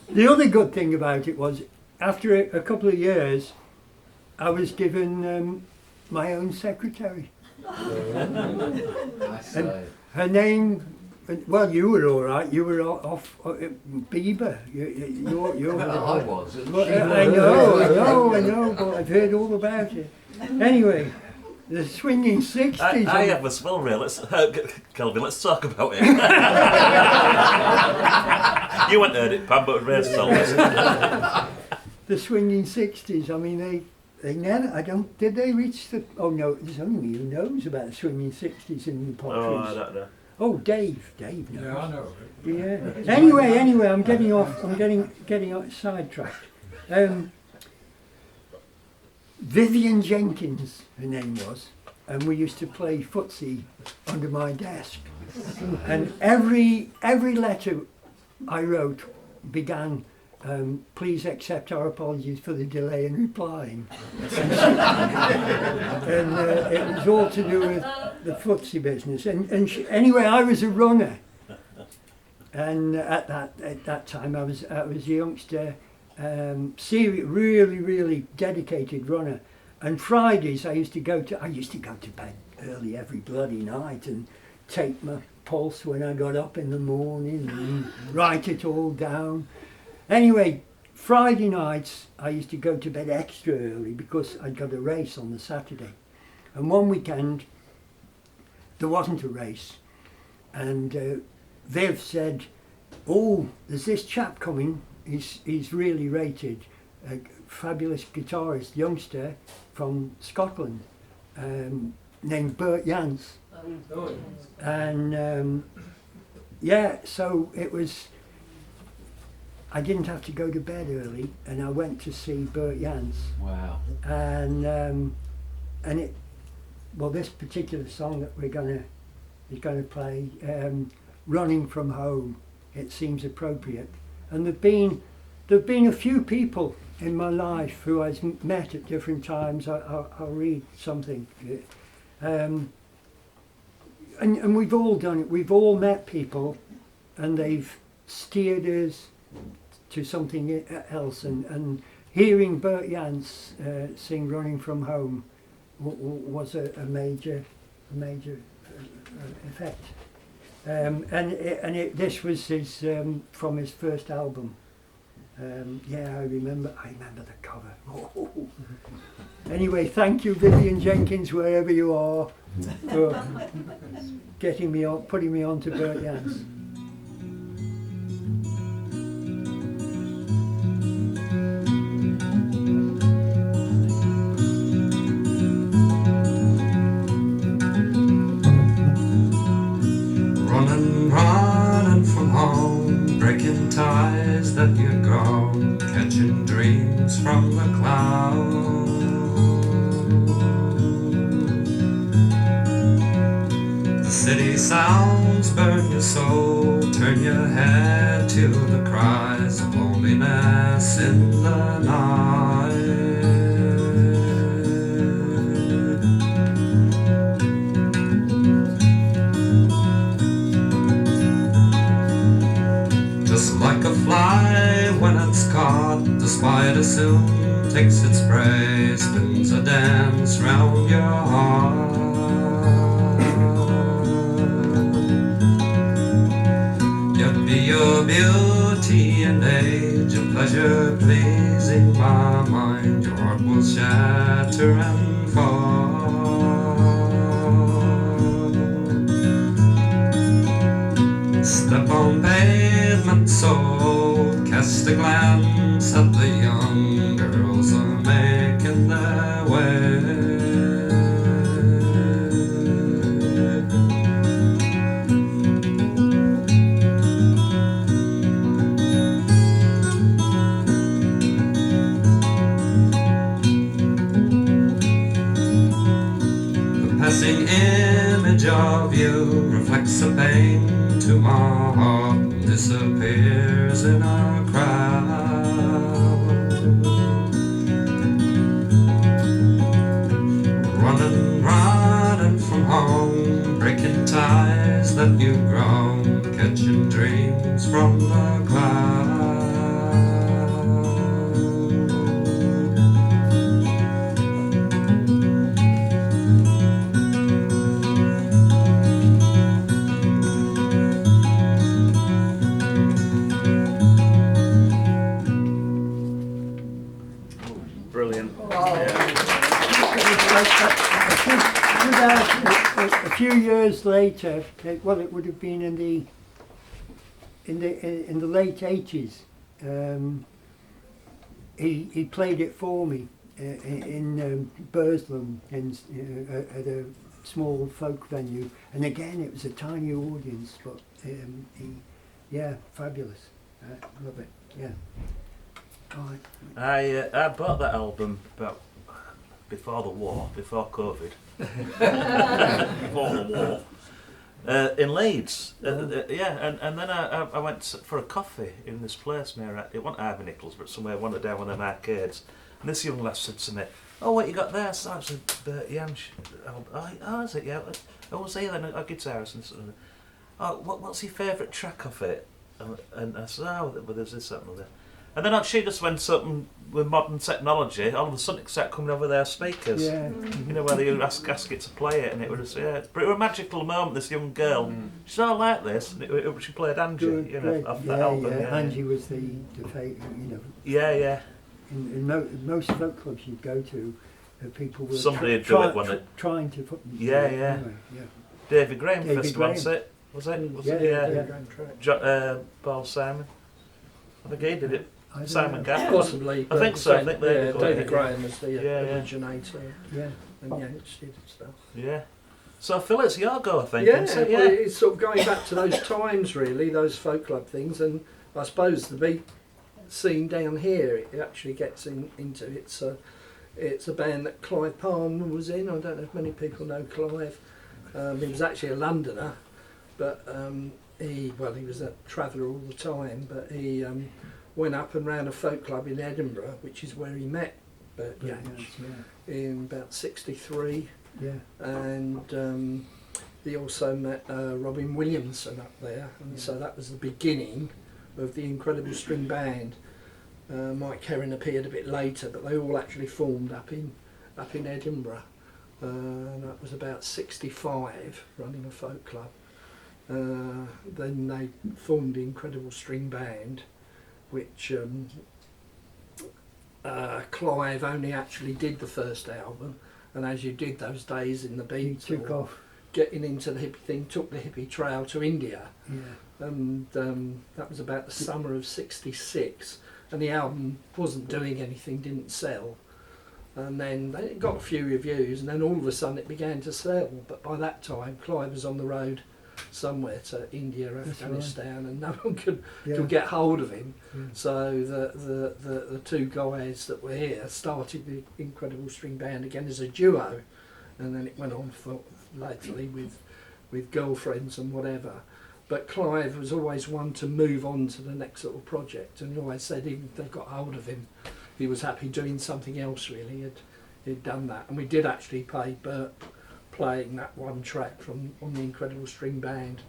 the other good thing about it was after a couple of years, I was given my own secretary. And her name. Well, you were all right. You were off Bieber. You're I was. I know. But I've heard all about it. Anyway. The swinging 60s. I have a smell real. Kelvin, let's talk about it. You hadn't heard it, Pam, but Ray's told us. the swinging 60s. I mean, they never. Did they reach the? Oh no, there's only me who knows about the swinging 60s in the Potteries. Oh, I don't know. Oh, Dave knows. Yeah, I know. Yeah. Anyway, I'm getting off. I'm getting off sidetracked. Vivian Jenkins, her name was, and we used to play footsie under my desk. And every letter I wrote began, please accept our apologies for the delay in replying. And it was all to do with the footsie business. Anyway, I was a runner. And at that time I was a youngster, really dedicated runner. And Fridays I used to go to bed early every bloody night and take my pulse when I got up in the morning and write it all down. Anyway, Friday nights I used to go to bed extra early because I'd got a race on the Saturday. And one weekend there wasn't a race, and Viv said, oh, there's this chap coming, he's really rated, a fabulous guitarist, youngster from Scotland, named Bert Jans. And so it was, I didn't have to go to bed early, and I went to see Bert Jans. Wow. And this particular song that we're gonna play, Running From Home, it seems appropriate. And there've been a few people in my life who I've met at different times. I'll read something. And we've all done it. We've all met people, and they've steered us to something else. And hearing Bert Jans sing "Running From Home" was a major effect. This was his from his first album. I remember the cover. Oh. Anyway, thank you, Vivian Jenkins, wherever you are, for getting me on, putting me on to Bert Jans. Running from home, breaking ties that you've grown, catching dreams from the clouds. The city sounds burn your soul, turn your head to the cries of loneliness in the night. Just like a fly when it's caught, the spider soon takes its prey, spins a dance round your heart. Yet be your beauty and age, a pleasure pleasing my mind, your heart will shatter and fall. Step on pavement, so cast a glance at the young girls are making their way. The passing image of you reflects the pain to my heart and disappears in a crowd. Running from home, breaking ties that you've grown, catching dreams from the clouds. Brilliant. A few years later, it would have been in the late 80s. he played it for me in Burslem at a small folk venue, and again it was a tiny audience, but fabulous. Love it. Yeah. Right. I bought that album about before the war, before COVID, before the war. In Leeds, and then I went for a coffee in this place near, it wasn't Ivy Nichols, but somewhere wandered down one of them arcades, and this young lass said to me, "Oh, what you got there?" So I said, "Jansch." Oh, is it? Yeah. Oh, was he then a guitarist? And sort of, "Oh, what's your favourite track of it?" And I said, "Oh, well, there's this, that, and other." And then she just went something with modern technology. All of a sudden, it started coming over their speakers. Yeah. You know, where they ask it to play it, and it was but it was a magical moment. This young girl, she said, "I like this," and she played Angie, off that album. Yeah. Angie was the Yeah. In most folk clubs you'd go to, people were Somebody would do it, wasn't it? Trying to put. Yeah. Anyway, David Graham David first Graham. once it was it? Yeah. Paul Simon. I think he did it. I don't Simon know. Gaff. Possibly. I think so. I think they David Graham was the Yeah. originator, Yeah. and Yanks did stuff. Yeah. So Phil, it's your go, I think. Yeah, isn't it? well, it's sort of going back to those times, really, those folk club things, and I suppose the beat scene down here, it actually gets into it's a band that Clive Palmer was in. I don't know if many people know Clive. He was actually a Londoner, but he was a traveller all the time, but he went up and ran a folk club in Edinburgh, which is where he met Bert Jansch in about '63. Yeah. And he also met Robin Williamson up there, and so that was the beginning of the Incredible String Band. Mike Herring appeared a bit later, but they all actually formed up in Edinburgh. And that was about '65, running a folk club. Then they formed the Incredible String Band, which Clive only actually did the first album, and as you did those days in the Beats, Took off. getting into the hippie thing, took the hippie trail to India, Yeah. and that was about the summer of '66, and the album wasn't doing anything, didn't sell, and then it got a few reviews, and then all of a sudden it began to sell, but by that time Clive was on the road somewhere to India, Afghanistan, and no one could get hold of him. Yeah. So the two guys that were here started the Incredible String Band again as a duo, and then it went on for lately with girlfriends and whatever. But Clive was always one to move on to the next little project, and he always said even if they got hold of him, he was happy doing something else. Really, he'd done that, and we did actually pay Bert playing that one track on the Incredible String Band.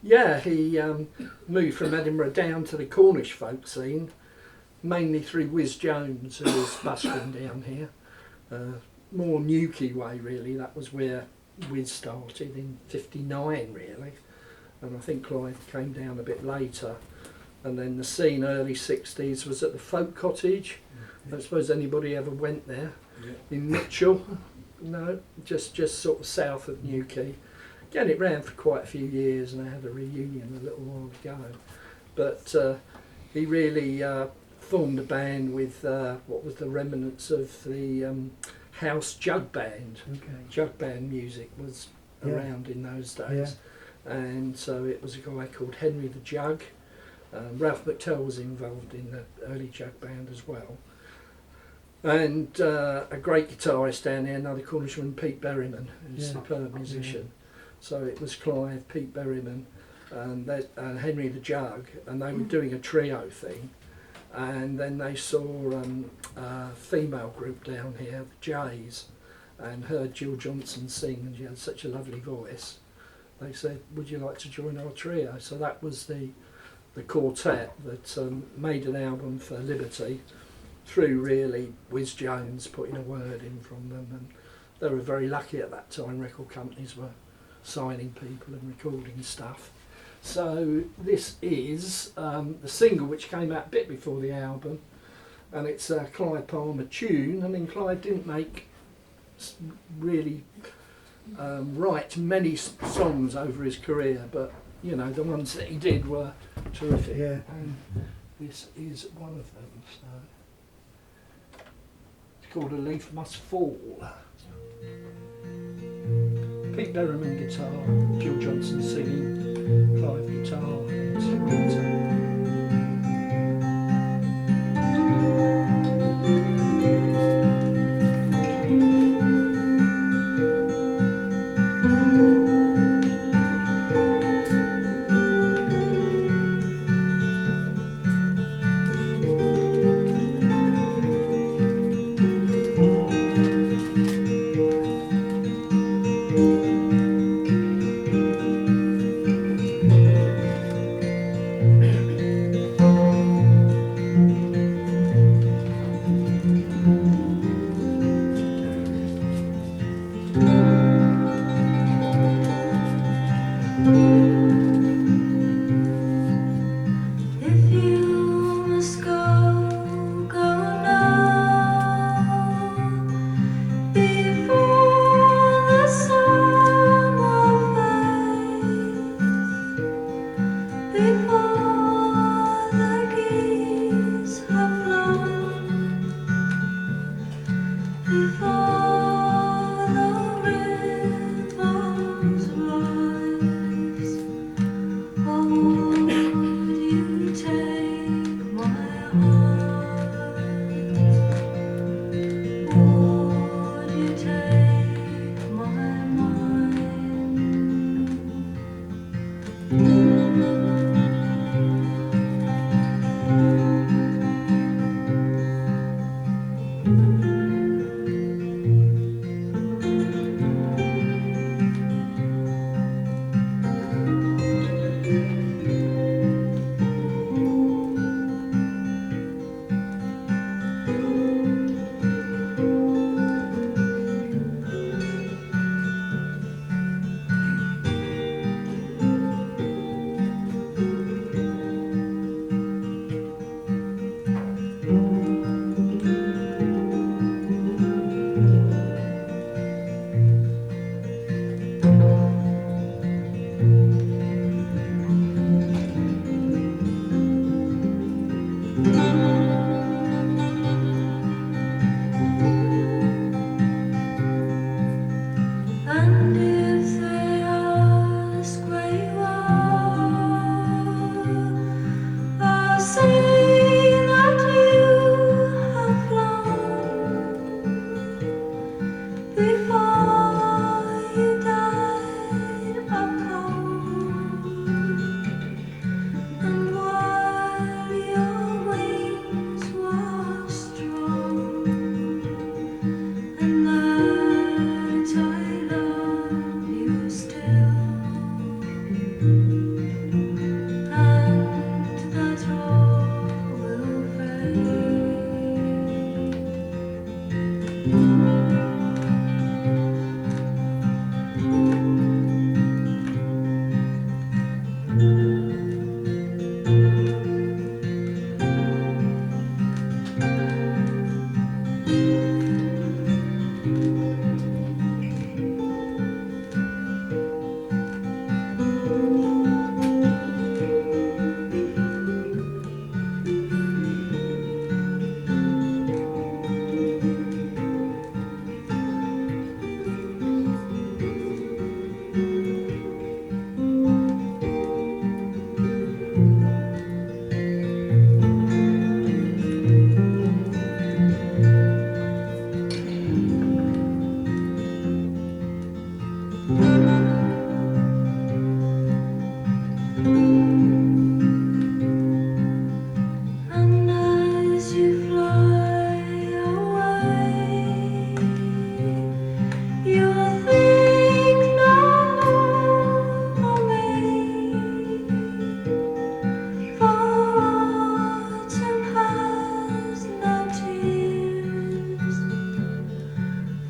Yeah. He moved from Edinburgh down to the Cornish folk scene, mainly through Whiz Jones, who was buskering down here. More Newquay way, really. That was where Whiz started in '59, really. And I think Clive came down a bit later. And then the scene, early '60s, was at the Folk Cottage. I don't suppose anybody ever went there. In Mitchell, no, just sort of south of Newquay. Again, it ran for quite a few years, and I had a reunion a little while ago. But he really formed a band with what was the remnants of the house jug band. Okay. Jug band music was around in those days, and so it was a guy called Henry the Jug. Ralph McTell was involved in the early jug band as well. And a great guitarist down there, another Cornishman, Pete Berryman, who's a superb musician. So it was Clive, Pete Berryman, and Henry the Jug, and they were doing a trio thing. And then they saw a female group down here, the Jays, and heard Jill Johnson sing, and she had such a lovely voice. They said, "Would you like to join our trio?" So that was the quartet that made an album for Liberty, through really Whiz Jones putting a word in from them, and they were very lucky at that time. Record companies were signing people and recording stuff. So this is the single which came out a bit before the album, and it's a Clive Palmer tune. I mean, Clive didn't really write many songs over his career, but you know, the ones that he did were terrific. Yeah. And this is one of them. So it's called A Leaf Must Fall. Pete Berryman guitar, Gil Johnson singing, Clive guitar, and Martyn.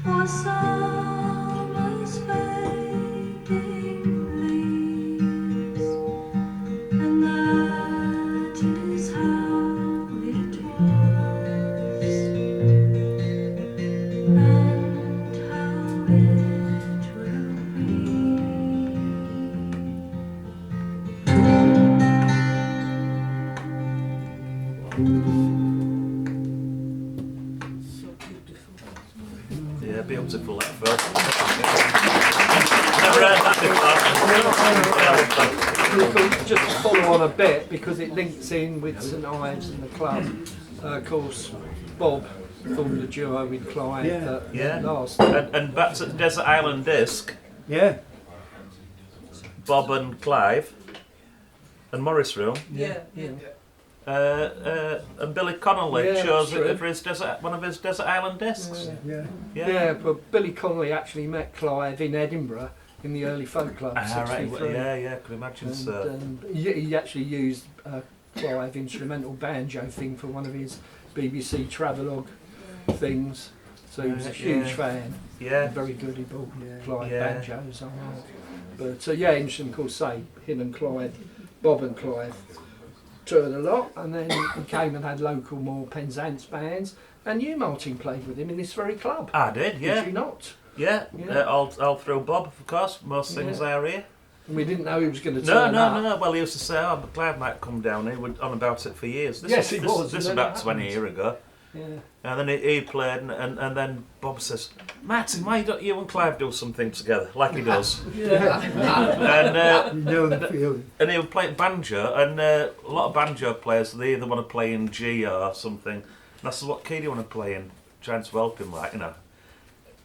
For summer's fade. beautiful, that Phil. Never heard that before. Just to follow on a bit, because it links in with St Ives and the club. Of course, Bob formed a duo with Clive last. And back to the Desert Island Disc, Yeah. Bob and Clive, and Morris Room, Yeah. and Billy Connolly Yeah, chose that's true. it for one of his Desert Island Discs. Yeah, but Billy Connolly actually met Clive in Edinburgh in the early folk club, Ah, right. 63. Yeah, could imagine And, so. he actually used Clive instrumental banjo thing for one of his BBC travelogue things, so he was a huge fan. Yeah. Very good, he bought Clive Yeah. banjos on that. But interesting, of course, say him and Clive, Bob and Clive toured a lot, and then he came and had local more Penzance bands, and you, Martyn, played with him in this very club. I did, yeah. Did you not? Yeah, Yeah. all through Bob, of course. Most things are here. And we didn't know he was going to No. turn up. Well, he used to say, "Oh, but Clive might come down." He was on about it for years. Yes, he was, This is and then about it 20 happened. years ago. Yeah. And then he played, and then Bob says, "Martyn, why don't you and Clive do something together, like he does?" and You know the feeling. and he would play banjo, and a lot of banjo players, they either want to play in G or something. And I said, "What key do you want to play in?" Trying to help him, like,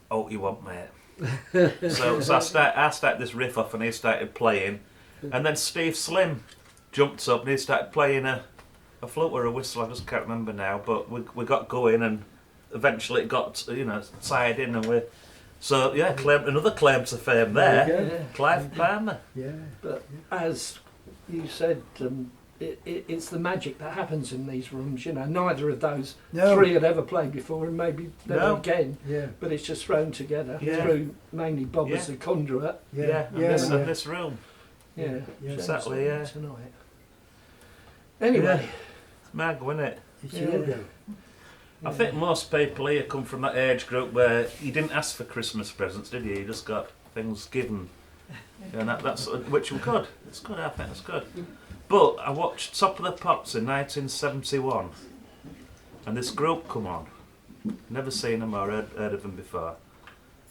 "Oh, you want, mate." so I started this riff off, and he started playing, and then Steve Slim jumped up and he started playing a flute or a whistle. I just can't remember now, but we got going, and eventually it got tied in, and another claim to fame there, Yeah. Clive Palmer. Yeah. But as you said, it's the magic that happens in these rooms. Neither of those three had ever played before, and maybe never No. again. Yeah. But it's just thrown together Yeah. through mainly Bob as Yeah. the conduit. Yeah. and this room. Yeah, Yeah. Exactly, yeah. Tonight. Anyway, It's mad, isn't it? It's Yeah. your go. I think most people here come from that age group where you didn't ask for Christmas presents, did you? You just got things given. And that's which was good. It's good, I think it's good. But I watched Top of the Pops in 1971, and this group come on. Never seen them or heard of them before.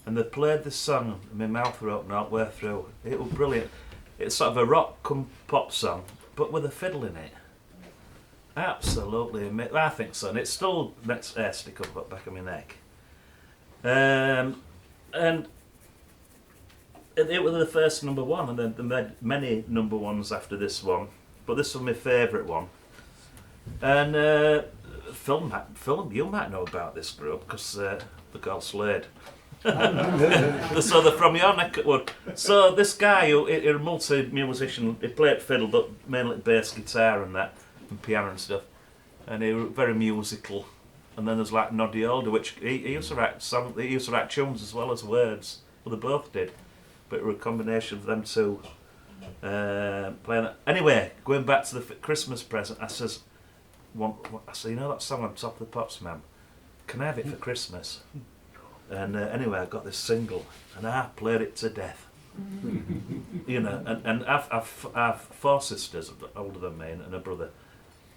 And they played this song, and my mouth were open all the way through. It was brilliant. It's sort of a rock come pop song, but with a fiddle in it. Absolutely amazing. I think so, and it still makes hair stick up the back of my neck. And it was the first number one, and then they made many number ones after this one, but this was my favourite one. And Phil, you might know about this group because they're called Slade. So they're from your neck of the wood. So this guy, he's a multi-musician, he played fiddle, but mainly bass guitar and that, and piano and stuff. And he was very musical. And then there's like Noddy Alder, which he used to write tunes as well as words. Well, they both did, but it was a combination of them two playing it. Anyway, going back to the Christmas present, I said, that song on Top of the Pops, ma'am? Can I have it for Christmas? And anyway, I got this single, and I played it to death. And I've four sisters older than me and a brother.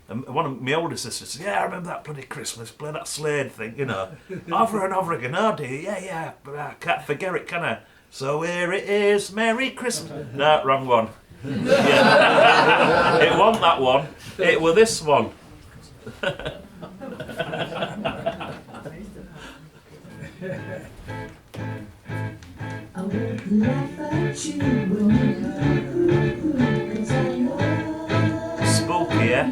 And one of my older sisters said, "Yeah, I remember that bloody Christmas, play that Slade thing, over and over again." "Oh dear, yeah, but I can't forget it, can I? So here it is, Merry Christmas." No, wrong one. Yeah. It wasn't that one, it was this one. I won't laugh at you when you 'cause I love Spooky, yeah?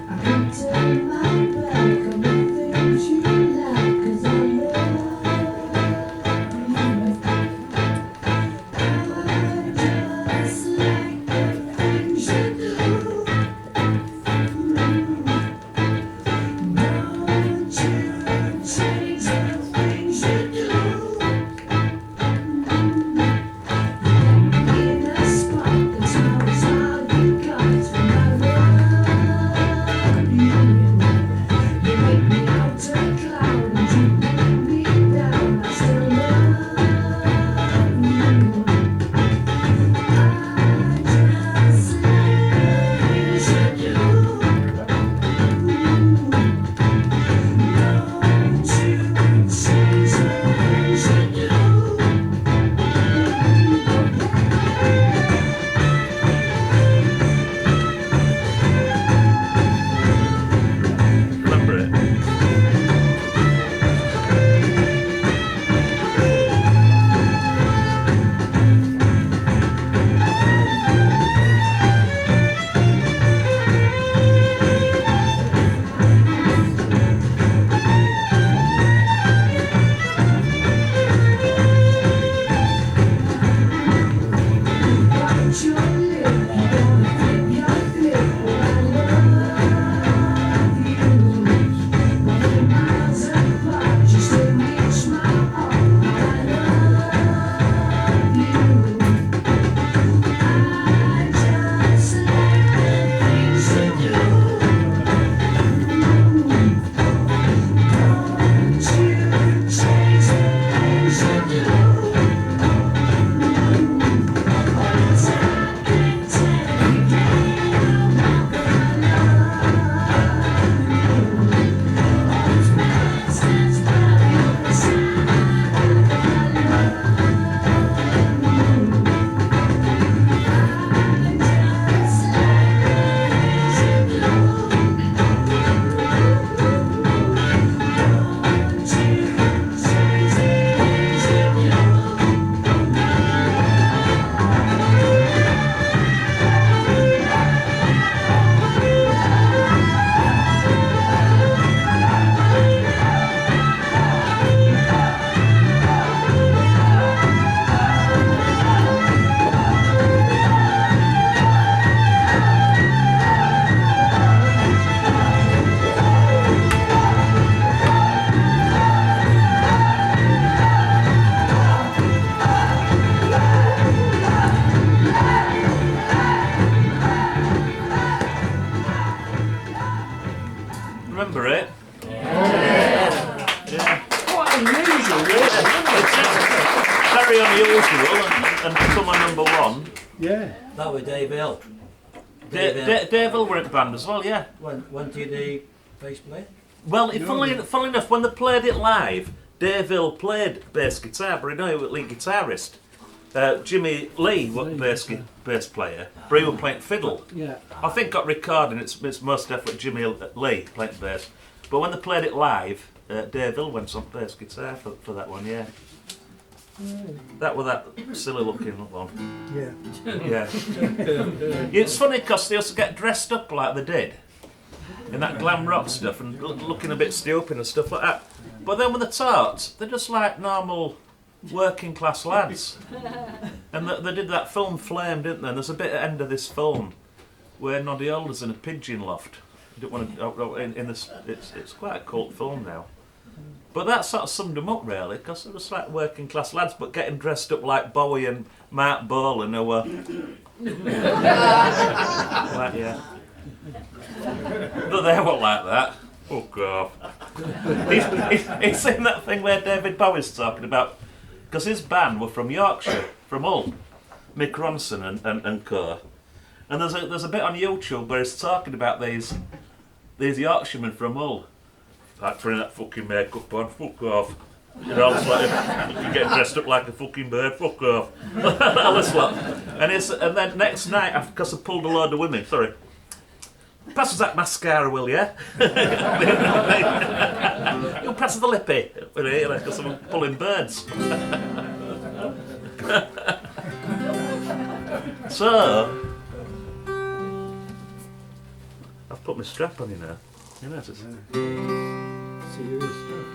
I can turn my back on the things you like 'cause I love I just like the things you do. Don't you change the things you do. In a spot that smells all you got from my love. very unusual and become a number one. Yeah. That was Dave Hill. Dave Hill were in the band as well, yeah. When did he bass play? Well, funnily enough, when they played it live, Dave Hill played bass guitar, but he was lead guitarist. Jimmy Lee was bass player, but he was playing fiddle. Yeah. I think got recording, it's most definitely Jimmy Lee playing bass. But when they played it live, Dave Hill went on bass guitar for that one, yeah. That was that silly looking one. Yeah. Yeah. It's funny because they used to get dressed up like they did in that glam rock stuff and looking a bit stupid and stuff like that. But then when they're taught, they're just like normal working class lads. And they did that film Flame, didn't they? And there's a bit at the end of this film where Noddy Alder's in a pigeon loft. You don't want to, in this, it's quite a cult film now. But that sort of summed them up really, because they're just like working class lads, but getting dressed up like Bowie and Mark Bolan, who were like, yeah. But they weren't like that. Oh God. He's seen that thing where David Bowie's talking about, because his band were from Yorkshire, from Hull, Mick Ronson and co. And there's a bit on YouTube where he's talking about these Yorkshiremen from Hull. Like putting that fucking makeup on, fuck off. You know, it's like you get dressed up like a fucking bird, fuck off. All this lot. And then next night, because I pulled a load of women, sorry. Pass us that mascara, will ya? You'll pass us the lippy, because I'm pulling birds. So, I've put my strap on you now. You know, it's Serious stuff.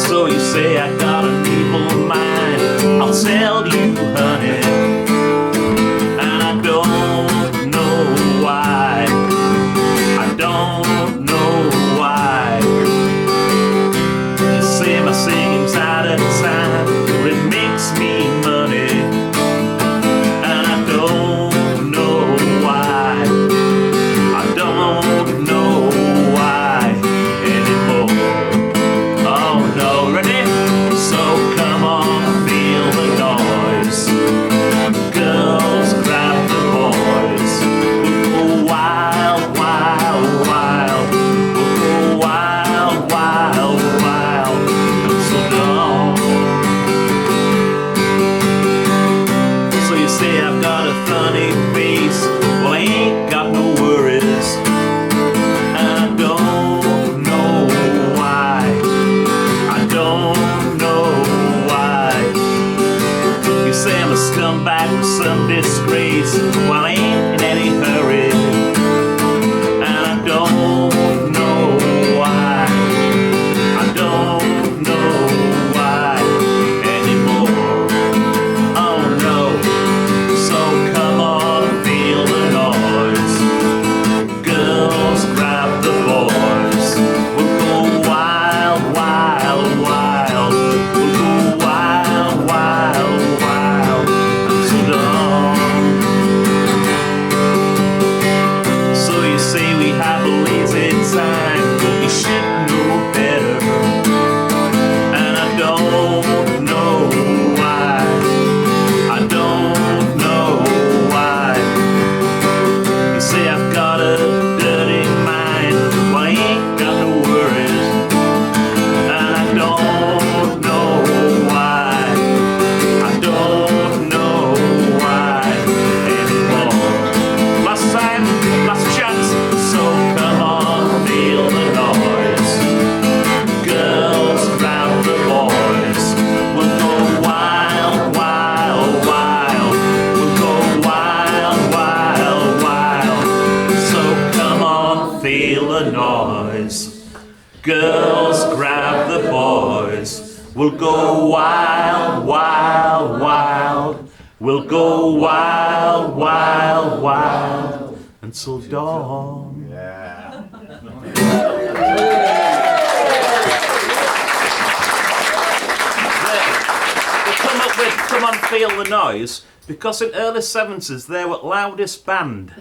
So you say I got an evil mind, I'll tell you, honey, and I don't know why, I don't know why. You say my singing's out of time, well it makes me money, and I don't know why, I don't know why anymore. Oh no, ready? So come on, feel the noise. Girls grab the boys. We'll go wild, wild, wild. We'll go wild, wild, wild. So long. So you say I've got a funny face. Well, I ain't got no worries. And I don't know why. I don't know why. You say I'm a scumbag with some disgrace. Well, I ain't in any hurry. And I don't know why. I don't know why anymore. Oh no. So come on, feel the noise. Girls grab the boys. We'll go wild, wild, wild. We'll go wild, wild, wild. So long. So you say we have a lazy time, but you should know better. And I don't know why. I don't know why. You say I've got a dirty mind, well I ain't got no worries. And I don't know why. I don't know why anymore. Last time, last chance, so come on, feel the noise. Girls grab the boys. We'll go wild, wild, wild. We'll go wild, wild, wild. So come on, feel the noise. Girls grab the boys. We'll go wild, wild, wild. We'll go wild, wild, wild until dawn. They come up with Come On Feel the Noise because in early 70s they were loudest band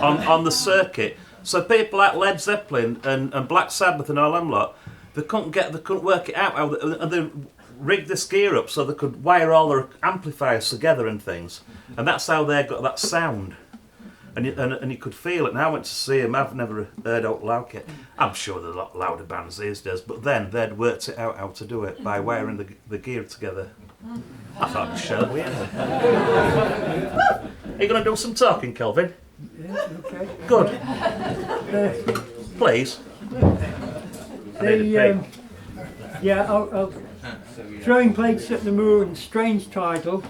on the circuit. So people like Led Zeppelin and Black Sabbath and all them lot, they couldn't work it out how and they rigged this gear up so they could wire all their amplifiers together and things, and that's how they got that sound. And you could feel it. And I went to see him. I've never heard out like it. I'm sure there's a lot louder bands these days, but then they'd worked it out how to do it by wiring the gear together. I thought I'd share it with you. Are you going to do some talking, Kelvin? Yeah, okay. Good. Uh, Please. I'll Throwing Plates at the Moon, strange title.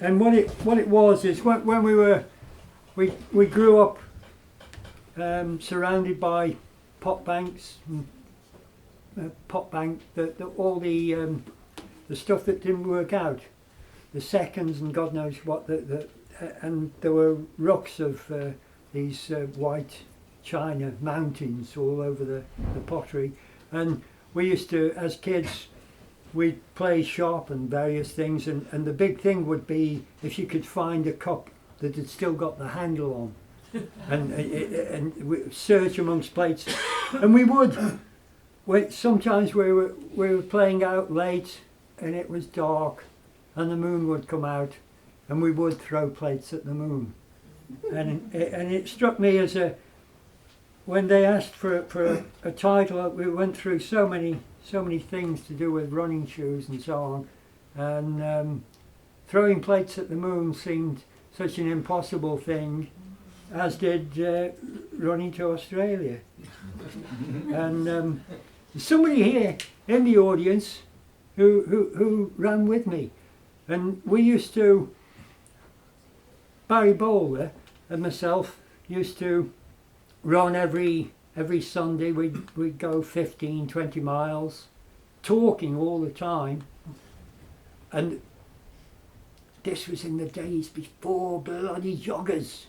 And what it was is when we grew up surrounded by pot banks, all the stuff that didn't work out, the seconds and God knows what, and there were rocks of these white china mountains all over the pottery, and we used to, as kids, we'd play sharp and various things, and the big thing would be if you could find a cup that had still got the handle on, and we search amongst plates, and we would. Sometimes we were playing out late, and it was dark, and the moon would come out, and we would throw plates at the moon, and it struck me as when they asked for a title, we went through so many things to do with running shoes and so on, and throwing plates at the moon seemed such an impossible thing, as did running to Australia. And somebody here in the audience who ran with me, and we used to, Barry Bowler and myself used to run every Sunday. We'd go 15, 20 miles, talking all the time. And this was in the days before bloody joggers.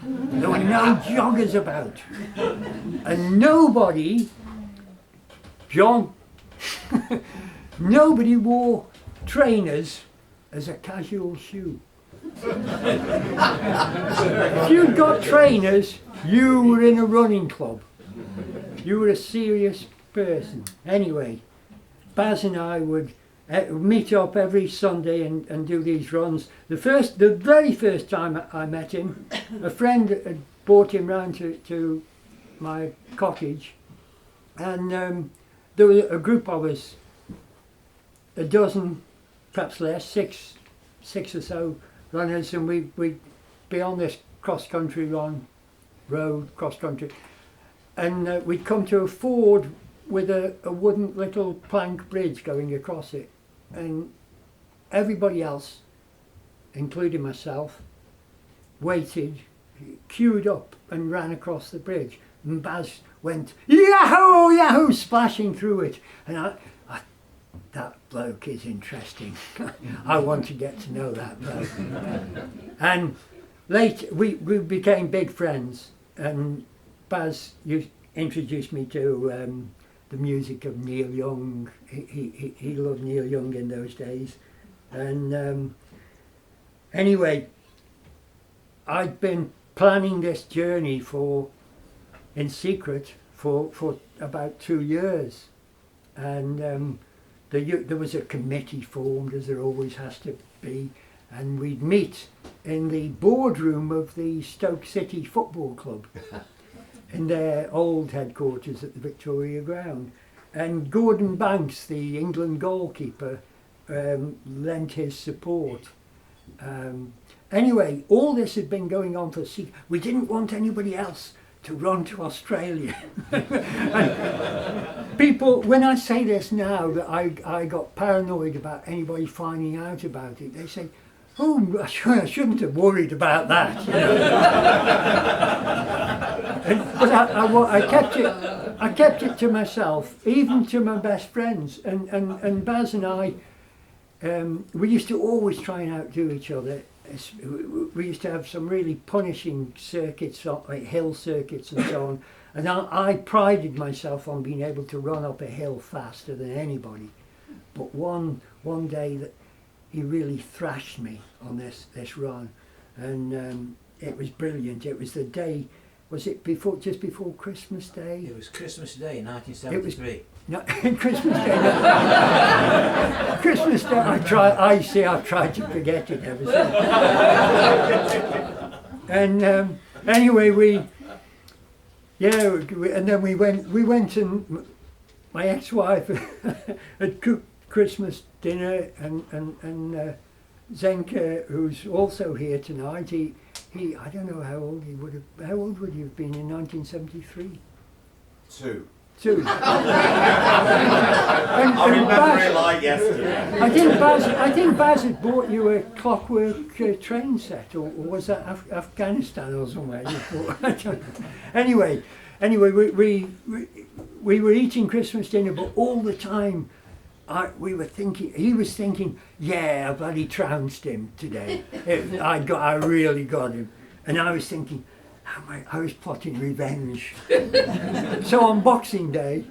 There were no joggers about. And nobody, John, nobody wore trainers as a casual shoe. If you'd got trainers, you were in a running club. You were a serious person. Anyway, Baz and I would meet up every Sunday and do these runs. The very first time I met him, a friend had brought him round to my cottage, and there was a group of us, a dozen, perhaps less, six or so runners, and we'd be on this cross-country road, cross-country, and we'd come to a ford with a wooden little plank bridge going across it, and everybody else, including myself, waited, queued up and ran across the bridge, and Baz went, "Yahoo, Yahoo!" splashing through it, and I that bloke is interesting. I want to get to know that bloke. And later we became big friends, and Baz introduced me to the music of Neil Young. He loved Neil Young in those days. And anyway, I'd been planning this journey in secret for about 2 years, and there was a committee formed, as there always has to be, and we'd meet in the boardroom of the Stoke City Football Club in their old headquarters at the Victoria Ground, and Gordon Banks, the England goalkeeper, lent his support. Anyway, all this had been going on for we didn't want anybody else to run to Australia. And people, when I say this now, that I got paranoid about anybody finding out about it, they say, "Oh, I shouldn't have worried about that." You know? But I kept it to myself, even to my best friends. And Baz and I, we used to always try and outdo each other. We used to have some really punishing circuits, like hill circuits and so on, and I prided myself on being able to run up a hill faster than anybody. But one day that he really thrashed me on this run, and it was brilliant. It was the day was it just before Christmas Day? It was Christmas Day, 1973. No, Christmas Day. No. Christmas Day. I've tried to forget it ever since. And anyway, and then we went and my ex-wife had cooked Christmas dinner, and Zenka, who's also here tonight, he I don't know how old he would have. How old would you have been in 1973? 2. 2. I remember it like yesterday. I think Baz had bought you a clockwork train set, or was that Afghanistan or somewhere? You bought, I don't know. Anyway, we were eating Christmas dinner, but all the time he was thinking, yeah, I bloody trounced him today. I really got him. And I was thinking, I was plotting revenge. So on Boxing Day,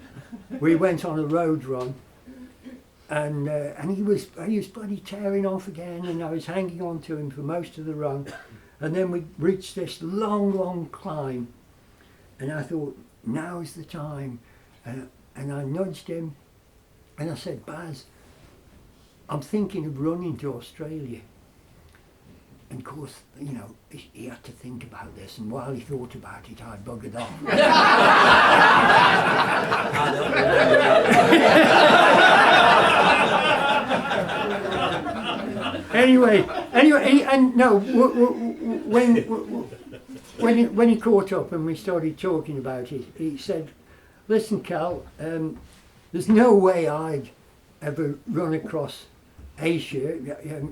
we went on a road run, and he was bloody tearing off again, and I was hanging on to him for most of the run. And then we reached this long climb, and I thought, now's the time. And I nudged him, and I said, Baz, I'm thinking of running to Australia. And of course, you know, he had to think about this, and while he thought about it, I buggered off. I don't remember that. Anyway, and no, when he caught up and we started talking about it, he said, listen, Cal, there's no way I'd ever run across Asia.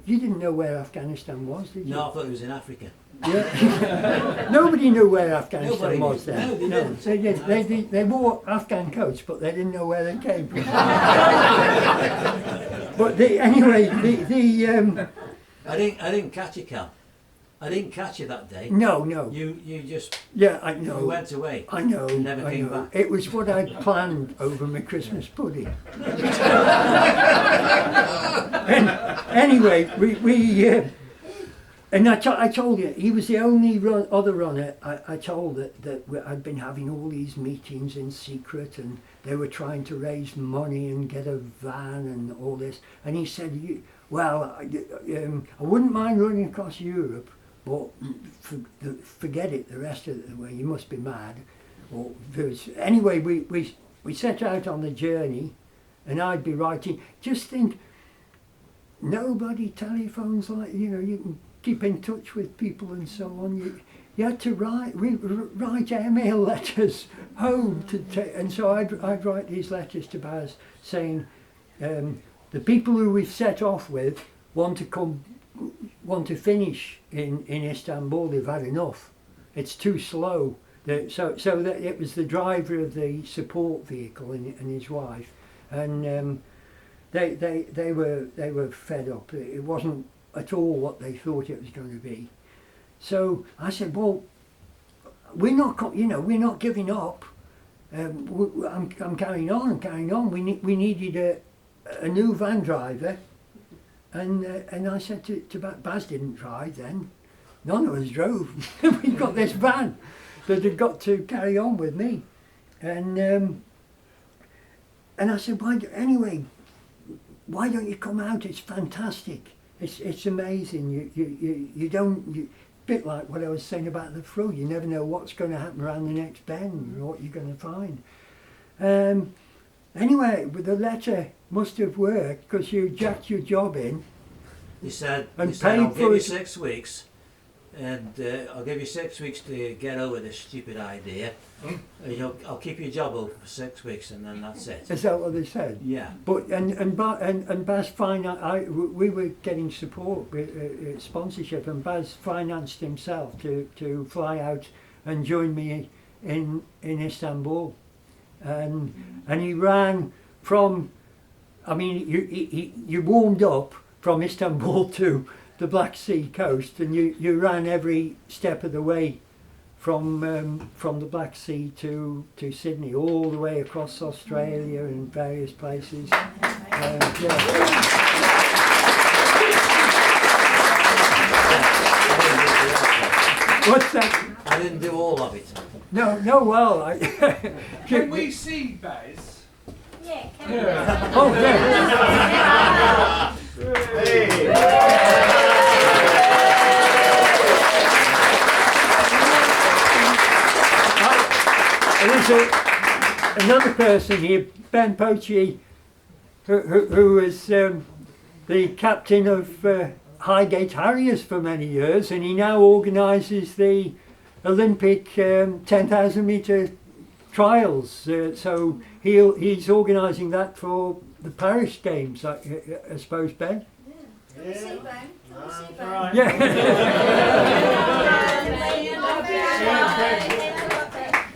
You didn't know where Afghanistan was, did you? No, I thought it was in Africa. Yeah. Nobody knew where Afghanistan Nobody was knew. then. No, they didn't. They wore Afghan coats, but they didn't know where they came from. But anyway, I didn't catch you, Cal. I didn't catch you that day. no. You just Yeah, I know. you went away. I know. You never came know. back. It was what I'd planned over my Christmas pudding. And anyway, and I told you, he was the only other runner I told that I'd been having all these meetings in secret, and they were trying to raise money and get a van and all this. And he said, well, I wouldn't mind running across Europe, but forget it the rest of the way, you must be mad. Anyway, we set out on the journey, and I'd be writing. Just think, nobody telephones like, you can keep in touch with people and so on. You had to write airmail letters home and so I'd write these letters to Baz saying, the people who we've set off with want to finish in Istanbul. They've had enough. It's too slow. So that it was the driver of the support vehicle and his wife, and they were fed up. It wasn't at all what they thought it was going to be. So I said, well, we're not giving up. I'm carrying on. We needed a new van driver, and I said to Baz didn't drive then. None of us drove. We got this van that had got to carry on with me, and I said, why don't you come out? It's fantastic. It's amazing. You don't. Bit like what I was saying about the flu. You never know what's going to happen around the next bend or what you're going to find. Anyway, the letter must have worked because you jacked your job in. He said, And I'll paid give for you it. 6 weeks, and I'll give you 6 weeks to get over this stupid idea. I'll keep your job open for 6 weeks, and then that's it. Is that what they said? Yeah. But and Baz financed. We were getting support, sponsorship, and Baz financed himself to fly out and join me in Istanbul, and he ran from. I mean, you warmed up from Istanbul to the Black Sea coast, and you ran every step of the way from the Black Sea to Sydney, all the way across Australia and various places. What's that? I didn't do all of it. No, well, I... Can we see Baz? Yeah, Oh, yeah. There's another person here, Ben Poche, who was the captain of Highgate Harriers for many years, and he now organises the Olympic 10,000 metre trials. So he's organising that for the Paris Games, I suppose, Ben? Come and see, Ben. Come and see, Ben. Right. Yeah.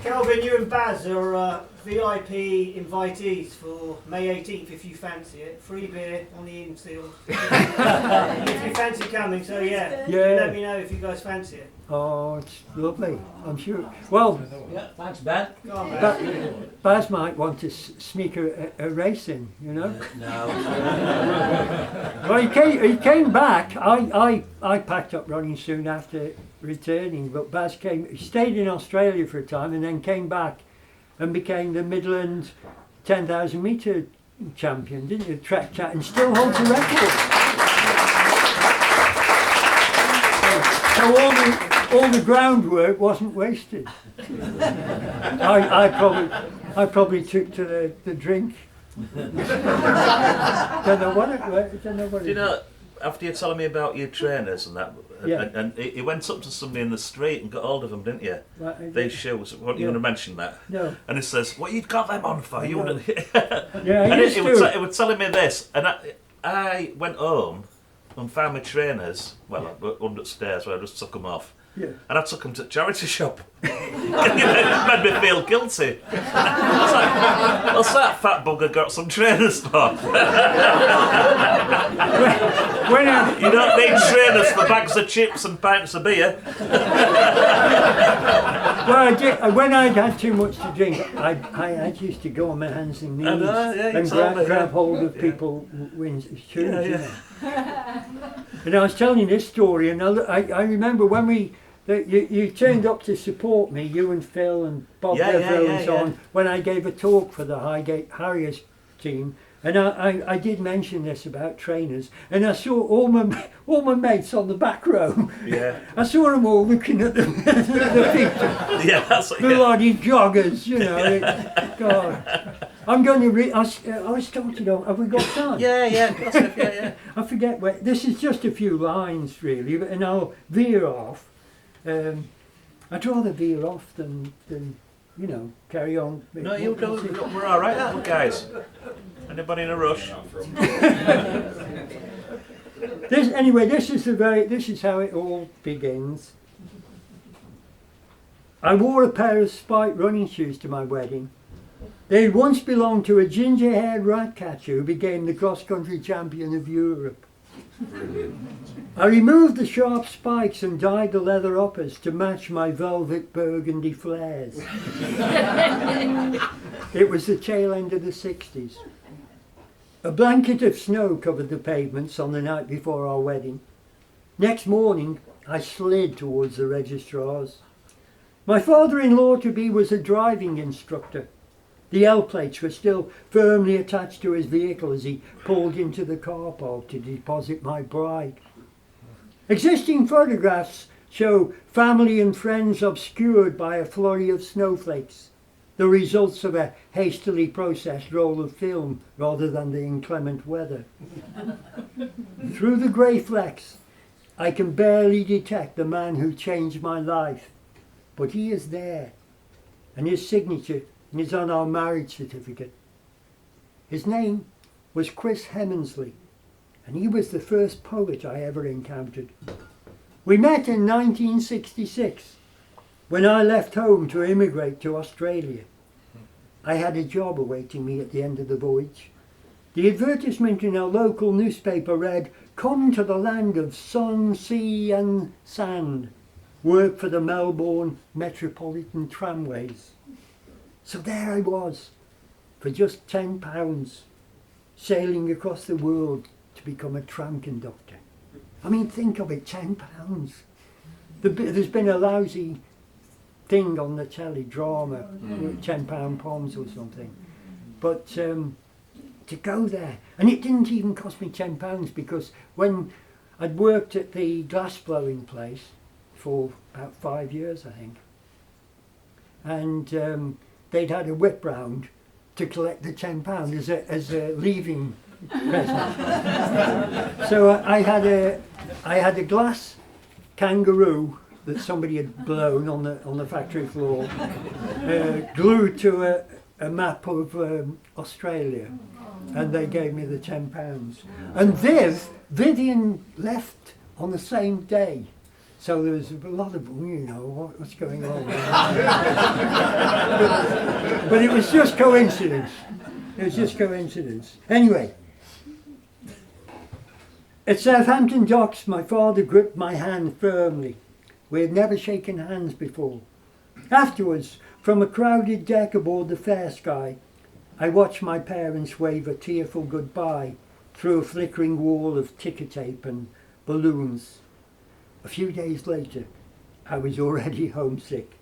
Kelvin, you and Baz are VIP invitees for May 18th if you fancy it. Free beer on the infield. If you fancy coming, so yeah. Let me know if you guys fancy it. Oh, it's lovely, I'm sure. Well, Yeah, thanks, Ben. Go on, Baz. Baz might want to sneak a race in, you know. No. Well, he came back. I packed up running soon after returning, but Baz he stayed in Australia for a time and then came back and became the Midland 10,000 metre champion, didn't he? Track chat, and still holds the record. So all the groundwork wasn't wasted. I probably took to the drink. Don't know what it. Do you know, after you're telling me about your trainers and that, Yeah. and he went up to somebody in the street and got hold of them, didn't you? Right, These shoes. What are you Yeah. going to mention that? No. And he says, "What you got them on for? You know. wouldn't." Yeah, And he used he to. was telling me this, and I went home and found my trainers. Well, under the stairs where I just took them off. Yeah. And I took them to the charity shop. It made me feel guilty. I was like, what's that fat bugger got some trainers for? When You don't need trainers for bags of chips and pints of beer. when I'd had too much to drink, I used to go on my hands and knees I know, yeah, you and told me, grab yeah. hold of people's shoes. Yeah, you yeah. know. And I was telling you this story, and I remember when you turned up to support me, you and Phil and Bob Devereaux and so on, when I gave a talk for the Highgate Harriers team. And I did mention this about trainers, and I saw all my mates on the back row. Yeah. I saw them all looking at the picture. Yeah, that's what, yeah. Bloody joggers, you know. God, I'm going to read. I started on. Have we got time? Yeah, that's it, yeah. I forget where. This is just a few lines really, and I'll veer off. I'd rather veer off than carry on. No, you don't. We're all right, aren't we, guys? Anybody in a rush? This is how it all begins. I wore a pair of spiked running shoes to my wedding. They had once belonged to a ginger-haired rat catcher who became the cross-country champion of Europe. I removed the sharp spikes and dyed the leather uppers to match my velvet burgundy flares. It was the tail end of the 60s. A blanket of snow covered the pavements on the night before our wedding. Next morning, I slid towards the registrar's. My father-in-law-to-be was a driving instructor. The L plates were still firmly attached to his vehicle as he pulled into the car park to deposit my bride. Existing photographs show family and friends obscured by a flurry of snowflakes, the results of a hastily processed roll of film rather than the inclement weather. Through the grey flecks, I can barely detect the man who changed my life, but he is there, and his signature is on our marriage certificate. His name was Chris Hemmensley, and he was the first poet I ever encountered. We met in 1966, when I left home to immigrate to Australia. I had a job awaiting me at the end of the voyage. The advertisement in our local newspaper read, "Come to the land of sun, sea and sand. Work for the Melbourne Metropolitan Tramways." So there I was, for just £10, sailing across the world to become a tram conductor. I mean, think of it, £10. There's been a lousy thing on the telly, drama, £10 poms or something. But to go there, and it didn't even cost me £10 because when I'd worked at the glass blowing place for about 5 years, I think, and they'd had a whip round to collect the £10 as a leaving present. So I had a glass kangaroo that somebody had blown on the factory floor, glued to a map of Australia, and they gave me the £10. And Vivian left on the same day. So there was a lot of, what's going on. But it was just coincidence. It was just coincidence. Anyway, at Southampton Docks, my father gripped my hand firmly. We had never shaken hands before. Afterwards, from a crowded deck aboard the Fair Sky, I watched my parents wave a tearful goodbye through a flickering wall of ticker tape and balloons. A few days later, I was already homesick.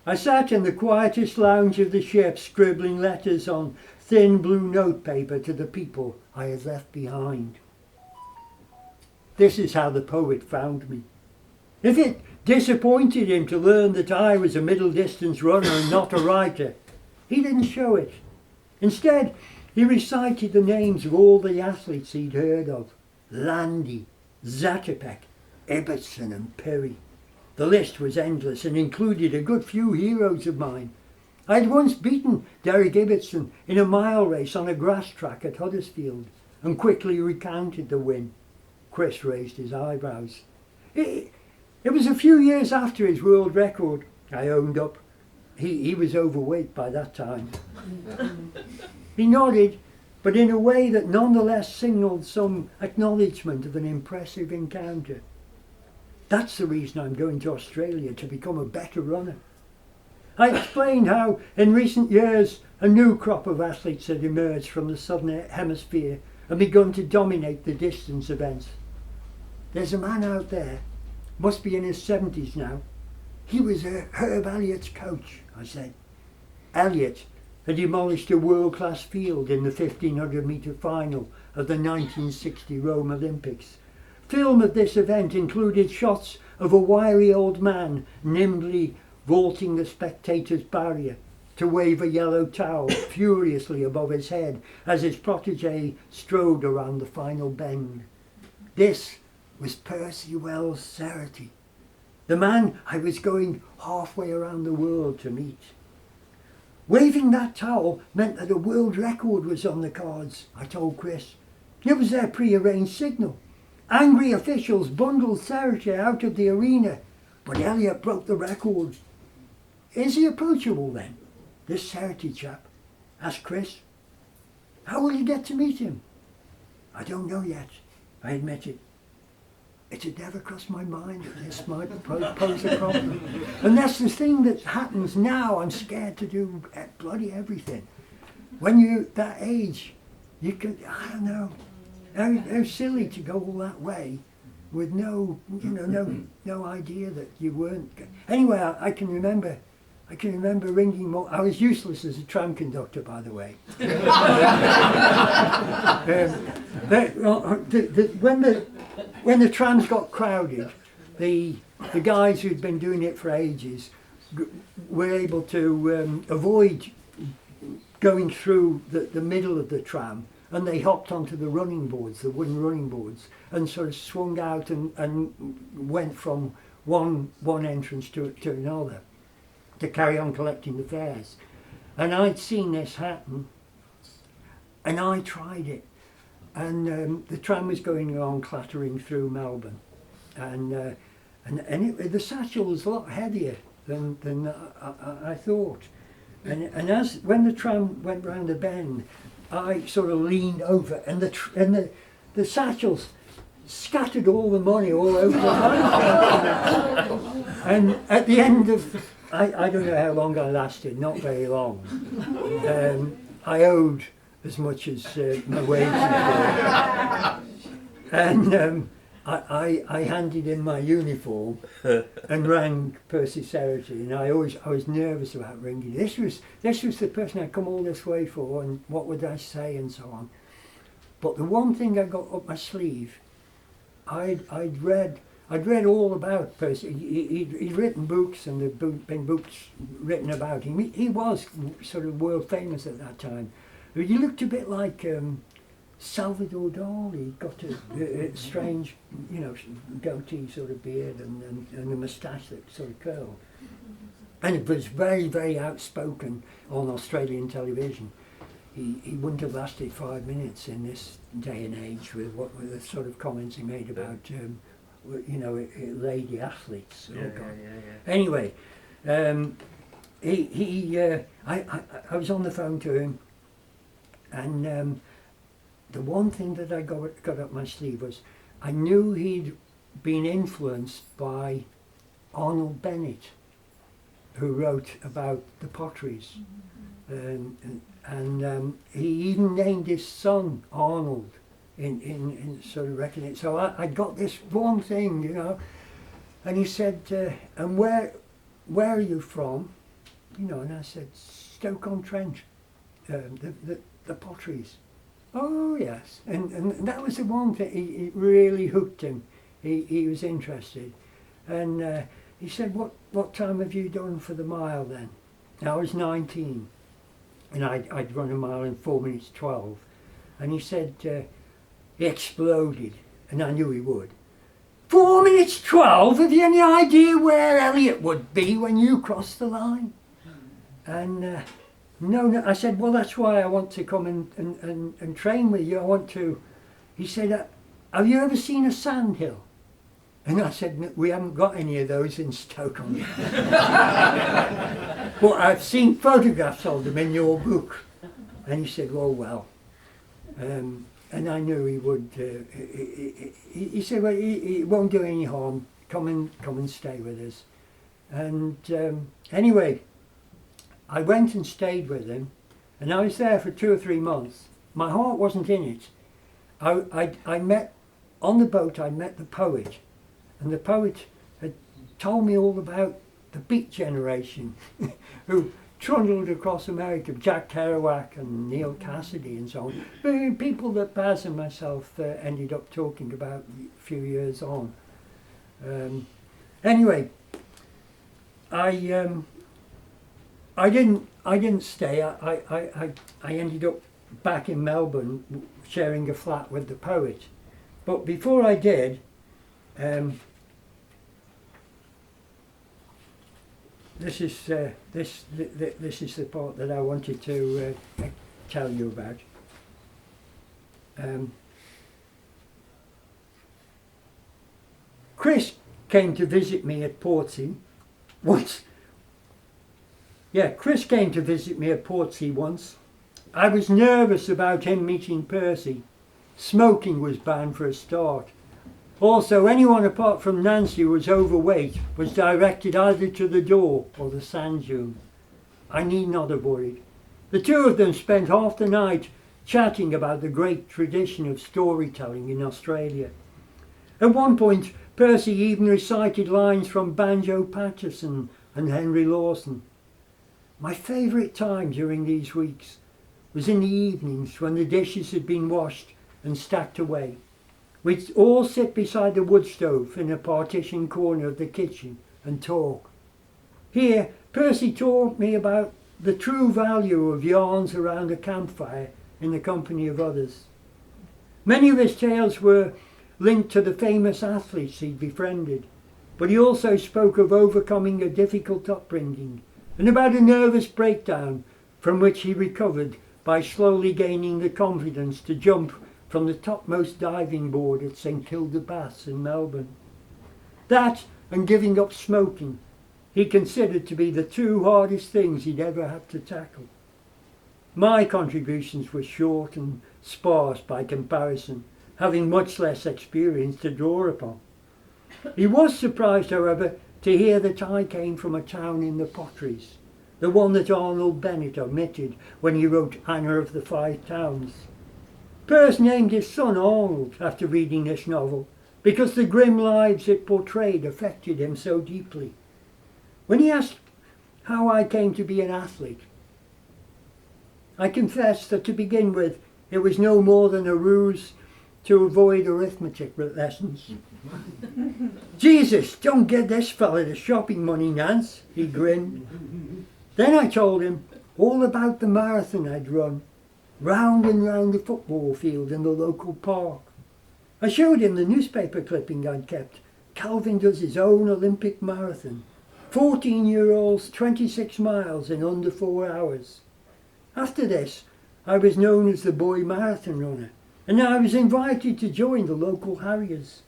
I sat in the quietest lounge of the ship, scribbling letters on thin blue notepaper to the people I had left behind. This is how the poet found me. If it disappointed him to learn that I was a middle-distance runner and not a writer, he didn't show it. Instead, he recited the names of all the athletes he'd heard of: Landy, Zatopek, Ibbotson and Perry. The list was endless and included a good few heroes of mine. I'd once beaten Derek Ibbotson in a mile race on a grass track at Huddersfield and quickly recounted the win. Chris raised his eyebrows. It was a few years after his world record, I owned up. He was overweight by that time. He nodded, but in a way that nonetheless signalled some acknowledgement of an impressive encounter. That's the reason I'm going to Australia, to become a better runner. I explained how in recent years a new crop of athletes had emerged from the southern hemisphere and begun to dominate the distance events. There's a man out there, must be in his 70s now. He was Herb Elliott's coach, I said. Elliott had demolished a world-class field in the 1500-metre final of the 1960 Rome Olympics. Film of this event included shots of a wiry old man nimbly vaulting the spectators' barrier to wave a yellow towel furiously above his head as his protégé strode around the final bend. This was Percy Wells Cerrity, the man I was going halfway around the world to meet. Waving that towel meant that a world record was on the cards, I told Chris. It was their pre-arranged signal. Angry officials bundled Cerrity out of the arena, but Elliott broke the record. Is he approachable then, this Cerrity chap? Asked Chris. How will you get to meet him? I don't know yet, I admitted. It had never crossed my mind that this might pose a problem. And that's the thing that happens now. I'm scared to do bloody everything. When you're that age, you could, I don't know, how silly to go all that way with no idea that you weren't. Anyway, I can remember ringing more. I was useless as a tram conductor, by the way. When the trams got crowded, the guys who'd been doing it for ages were able to avoid going through the middle of the tram, and they hopped onto the running boards, the wooden running boards, and sort of swung out and went from one entrance to another to carry on collecting the fares. And I'd seen this happen, and I tried it. And the tram was going on clattering through Melbourne, and the satchel was a lot heavier than I thought. And when the tram went round the bend, I sort of leaned over, and the satchels scattered all the money all over the house. And at the end of, I don't know how long I lasted, not very long. I owed as much as my wages were. And I handed in my uniform and rang Percy Serity, and I was nervous about ringing. This was the person I'd come all this way for, and what would I say and so on. But the one thing I got up my sleeve, I'd read all about Percy. He'd written books, and there'd been books written about him. He was sort of world famous at that time. He looked a bit like Salvador Dali. He got a strange, goatee sort of beard and a moustache that sort of curled. And it was very, very outspoken on Australian television. He wouldn't have lasted 5 minutes in this day and age with the sort of comments he made about, lady athletes. Anyway, I was on the phone to him, and the one thing that I got up my sleeve was I knew he'd been influenced by Arnold Bennett, who wrote about the potteries. And he even named his son Arnold in sort of reckoning. So I got this one thing, and he said, and where are you from? And I said, Stoke-on-Trent, the potteries. Oh yes, and that was the one thing, it really hooked him. He was interested. And he said, what time have you done for the mile then? I was 19. And I'd run a mile in 4 minutes 12. And he said, he exploded, and I knew he would. 4 minutes 12? Have you any idea where Elliot would be when you crossed the line? And no, I said, well, that's why I want to come and train with you. I want to. He said, have you ever seen a sandhill? And I said, no, we haven't got any of those in Stoke-on. But I've seen photographs of them in your book. And he said, well. And I knew he would. He said, well, it won't do any harm. Come and stay with us. And anyway, I went and stayed with him. And I was there for 2 or 3 months. My heart wasn't in it. I met, on the boat, I met the poet. And the poet had told me all about the Beat Generation, who trundled across America, Jack Kerouac and Neil Cassidy and so on. People that Baz and myself ended up talking about a few years on. Anyway, I didn't stay. I ended up back in Melbourne sharing a flat with the poet. But before I did, this is the part that I wanted to tell you about. Chris came to visit me at Portsea once. Yeah, Chris came to visit me at Portsea once. I was nervous about him meeting Percy. Smoking was banned for a start. Also, anyone apart from Nancy who was overweight was directed either to the door or the sand dune. I need not have worried. The two of them spent half the night chatting about the great tradition of storytelling in Australia. At one point, Percy even recited lines from Banjo Patterson and Henry Lawson. My favourite time during these weeks was in the evenings when the dishes had been washed and stacked away. We'd all sit beside the wood stove in a partition corner of the kitchen and talk. Here, Percy taught me about the true value of yarns around a campfire in the company of others. Many of his tales were linked to the famous athletes he'd befriended, but he also spoke of overcoming a difficult upbringing and about a nervous breakdown from which he recovered by slowly gaining the confidence to jump from the topmost diving board at St Kilda Baths in Melbourne. That and giving up smoking he considered to be the two hardest things he'd ever had to tackle. My contributions were short and sparse by comparison, having much less experience to draw upon. He was surprised, however, to hear that I came from a town in the potteries, the one that Arnold Bennett omitted when he wrote Anna of the Five Towns. Peirce named his son Arnold after reading this novel, because the grim lives it portrayed affected him so deeply. When he asked how I came to be an athlete, I confessed that to begin with, it was no more than a ruse to avoid arithmetic lessons. Jesus, don't get this fella the shopping money, Nance, he grinned. Then I told him all about the marathon I'd run, round and round the football field in the local park. I showed him the newspaper clipping I'd kept. Kelvin does his own Olympic marathon. 14-year-olds, 26 miles in under 4 hours. After this, I was known as the boy marathon runner, and I was invited to join the local harriers.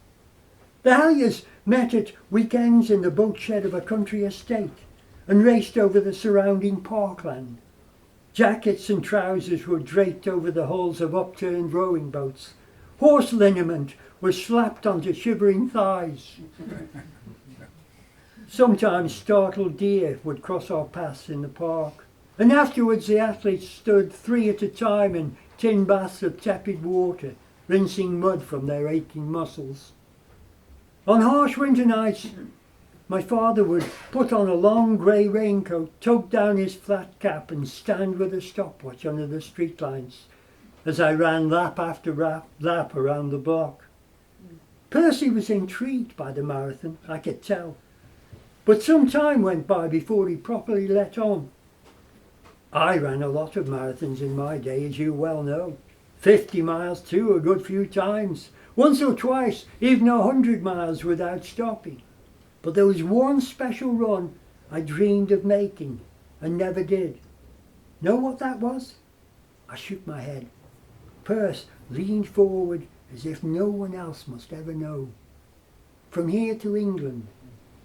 The harriers met at weekends in the boat shed of a country estate and raced over the surrounding parkland. Jackets and trousers were draped over the hulls of upturned rowing boats. Horse liniment was slapped onto shivering thighs. Sometimes startled deer would cross our paths in the park, and afterwards the athletes stood 3 at a time in tin baths of tepid water, rinsing mud from their aching muscles. On harsh winter nights, my father would put on a long grey raincoat, toque down his flat cap and stand with a stopwatch under the street lights as I ran lap after lap around the block. Percy was intrigued by the marathon, I could tell, but some time went by before he properly let on. I ran a lot of marathons in my day, as you well know. 50 miles too, a good few times. Once or twice, even 100 miles without stopping. But there was one special run I dreamed of making and never did. Know what that was? I shook my head. Perce leaned forward as if no one else must ever know. From here to England,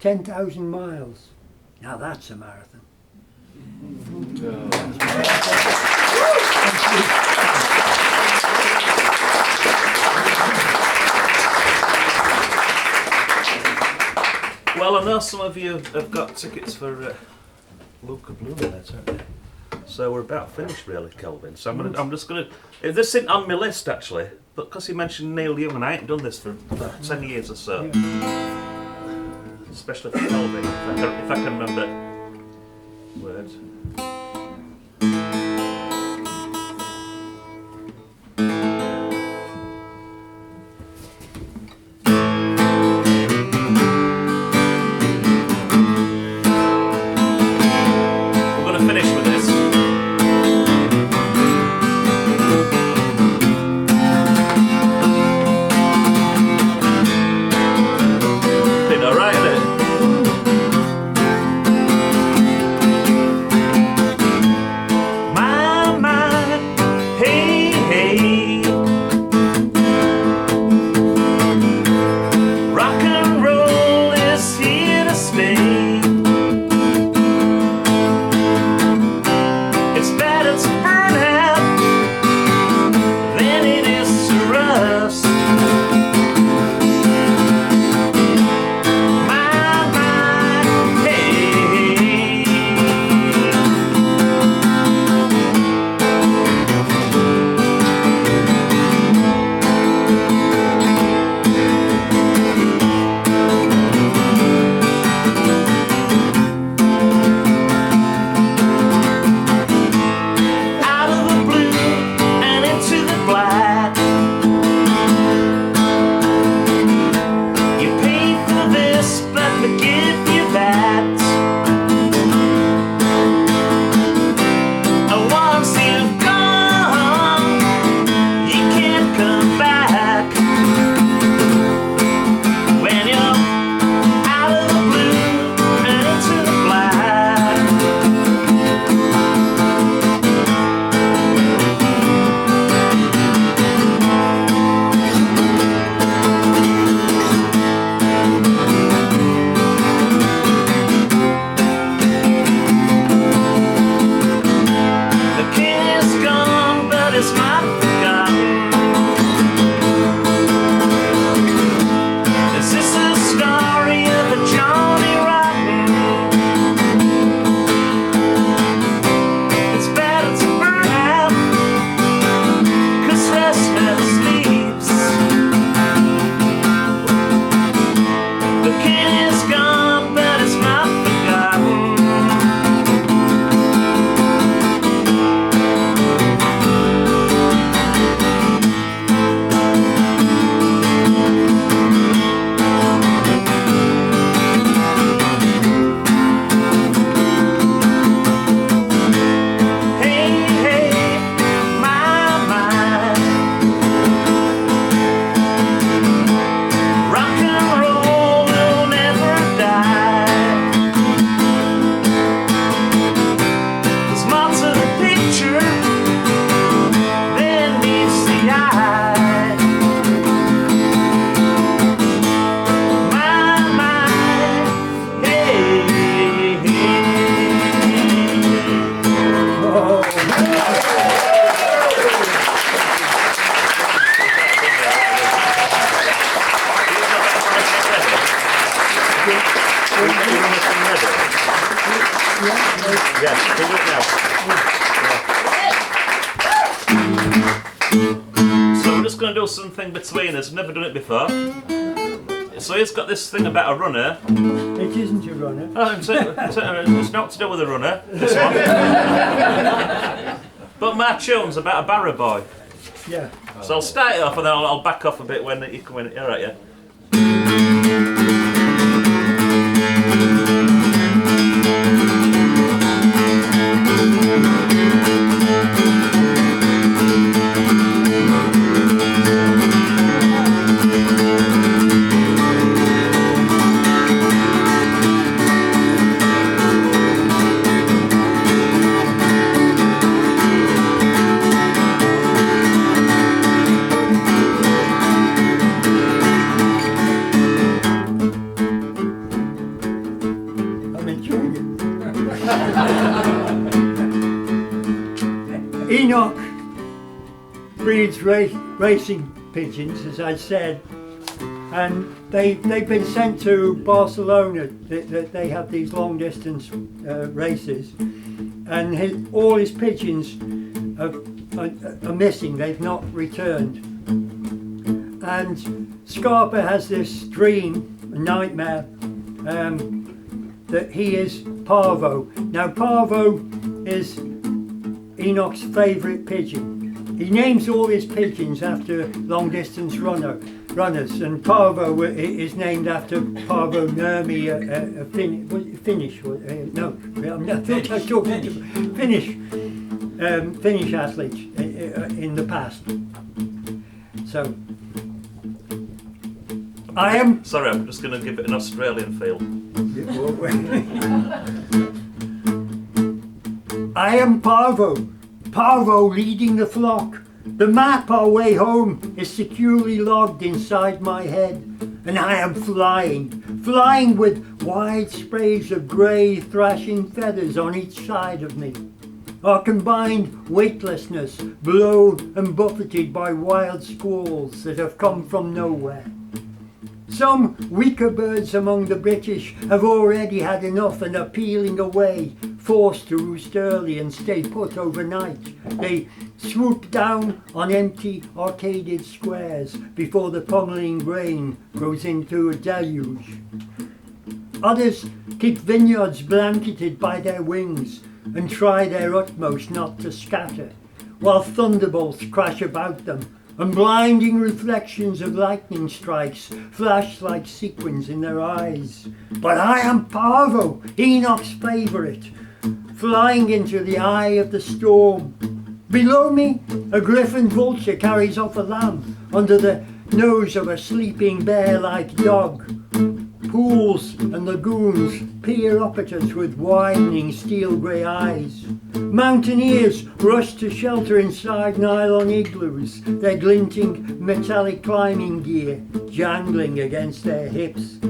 10,000 miles. Now that's a marathon. Well, I know some of you have got tickets for Luca Bloom there, haven't you? So we're about finished, really, Kelvin. So I'm just gonna. This isn't on my list actually, but because you mentioned Neil Young, and I ain't done this for about 10 years or so. Especially for Kelvin, if I can remember words. going to do something between us. Never done it before. So he's got this thing about a runner. It isn't a runner. Oh, it's not to do with a runner. This one. But my tune's about a barrow boy. Yeah. So I'll start it off and then I'll back off a bit when you come in. All right, yeah. I'm enjoying it. Enoch breeds racing pigeons, as I said, and they've been sent to Barcelona. They have these long distance races, and all his pigeons are missing. They've not returned, and Scarpa has this dream, a nightmare, that he is Parvo. Now Parvo is Enoch's favourite pigeon. He names all his pigeons after long distance runners, and Parvo is named after Parvo Nurmi, a Finnish, no, I thought I was talking to Finnish athlete in the past. So I am. Sorry, I'm just going to give it an Australian feel. I am Parvo, Parvo leading the flock. The map our way home is securely logged inside my head, and I am flying with wide sprays of grey thrashing feathers on each side of me. Our combined weightlessness, blown and buffeted by wild squalls that have come from nowhere. Some weaker birds among the British have already had enough and are peeling away, forced to roost early and stay put overnight. They swoop down on empty arcaded squares before the pummeling rain grows into a deluge. Others keep vineyards blanketed by their wings and try their utmost not to scatter, while thunderbolts crash about them and blinding reflections of lightning strikes flash like sequins in their eyes. But I am Parvo, Enoch's favourite, flying into the eye of the storm. Below me, a griffin vulture carries off a lamb under the nose of a sleeping bear-like dog. Pools and lagoons peer up at us with widening steel-grey eyes. Mountaineers rush to shelter inside nylon igloos, their glinting metallic climbing gear jangling against their hips.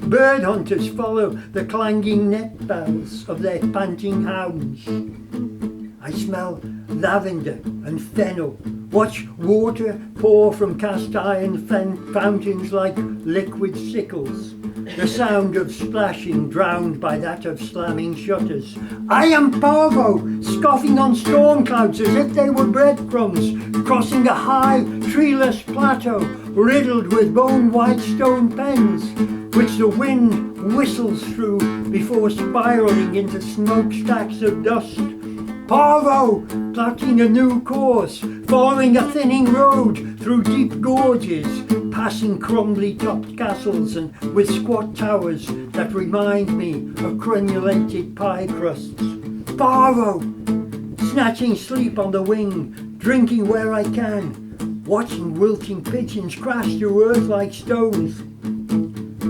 Bird hunters follow the clanging net bells of their panting hounds. I smell lavender and fennel, watch water pour from cast iron fountains like liquid sickles, the sound of splashing drowned by that of slamming shutters. I am Parvo, scoffing on storm clouds as if they were breadcrumbs, crossing a high, treeless plateau riddled with bone-white stone pens, which the wind whistles through before spiralling into smokestacks of dust. Parvo, plotting a new course, following a thinning road through deep gorges, passing crumbly-topped castles and with squat towers that remind me of crenulated pie crusts. Parvo, snatching sleep on the wing, drinking where I can, watching wilting pigeons crash to earth like stones.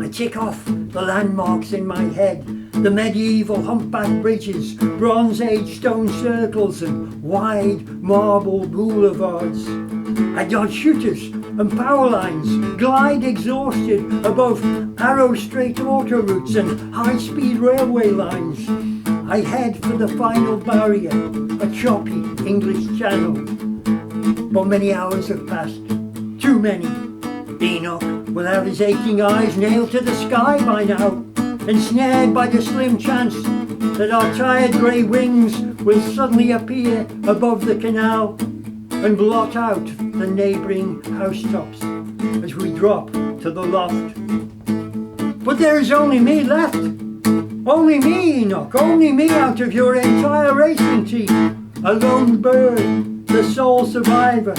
I tick off the landmarks in my head, the medieval humpback bridges, Bronze Age stone circles and wide marble boulevards. I dodge shooters and power lines, glide exhausted above arrow-straight autoroutes and high-speed railway lines. I head for the final barrier, a choppy English channel. But many hours have passed, too many. Enoch will have his aching eyes nailed to the sky by now, ensnared by the slim chance that our tired grey wings will suddenly appear above the canal. and blot out the neighbouring housetops as we drop to the loft. But there is only me left. Only me, Enoch, only me out of your entire racing team. A lone bird, the sole survivor,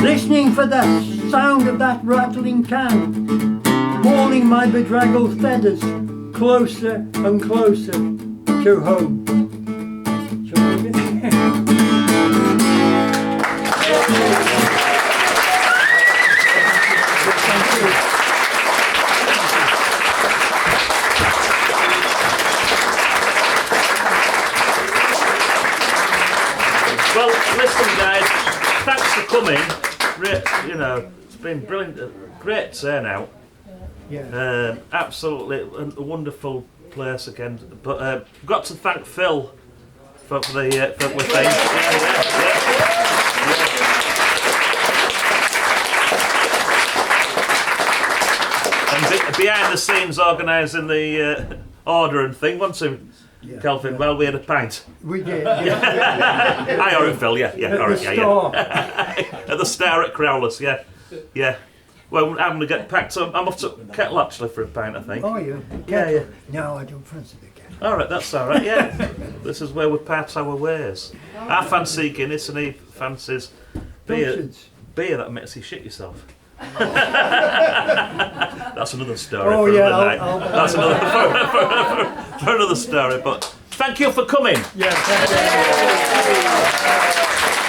listening for the sound of that rattling can, hauling my bedraggled feathers closer and closer to home. Shall we leave it? Well, listen, guys. Thanks for coming. You know, it's been brilliant. Great turnout. Yeah. Absolutely a wonderful place again. But got to thank Phil for the things. And behind the scenes organising the order and thing, wasn't it? Yeah. Kelvin, well, we had a pint. We did. I or Phil, yeah, all right, yeah. At the Star at Crowlers, yeah. Well, I'm gonna get packed. So I'm off to Kettle actually for a pint, I think. Oh, you? Yeah. No, I don't fancy the kettle. All right, that's all right. Yeah, this is where we part our ways. I fancy Guinness, and he fancies beer. Nonsense. Beer that makes you shit yourself. That's another story Oh, for yeah, another night. That's another for another story. But thank you for coming. Yeah, thank you.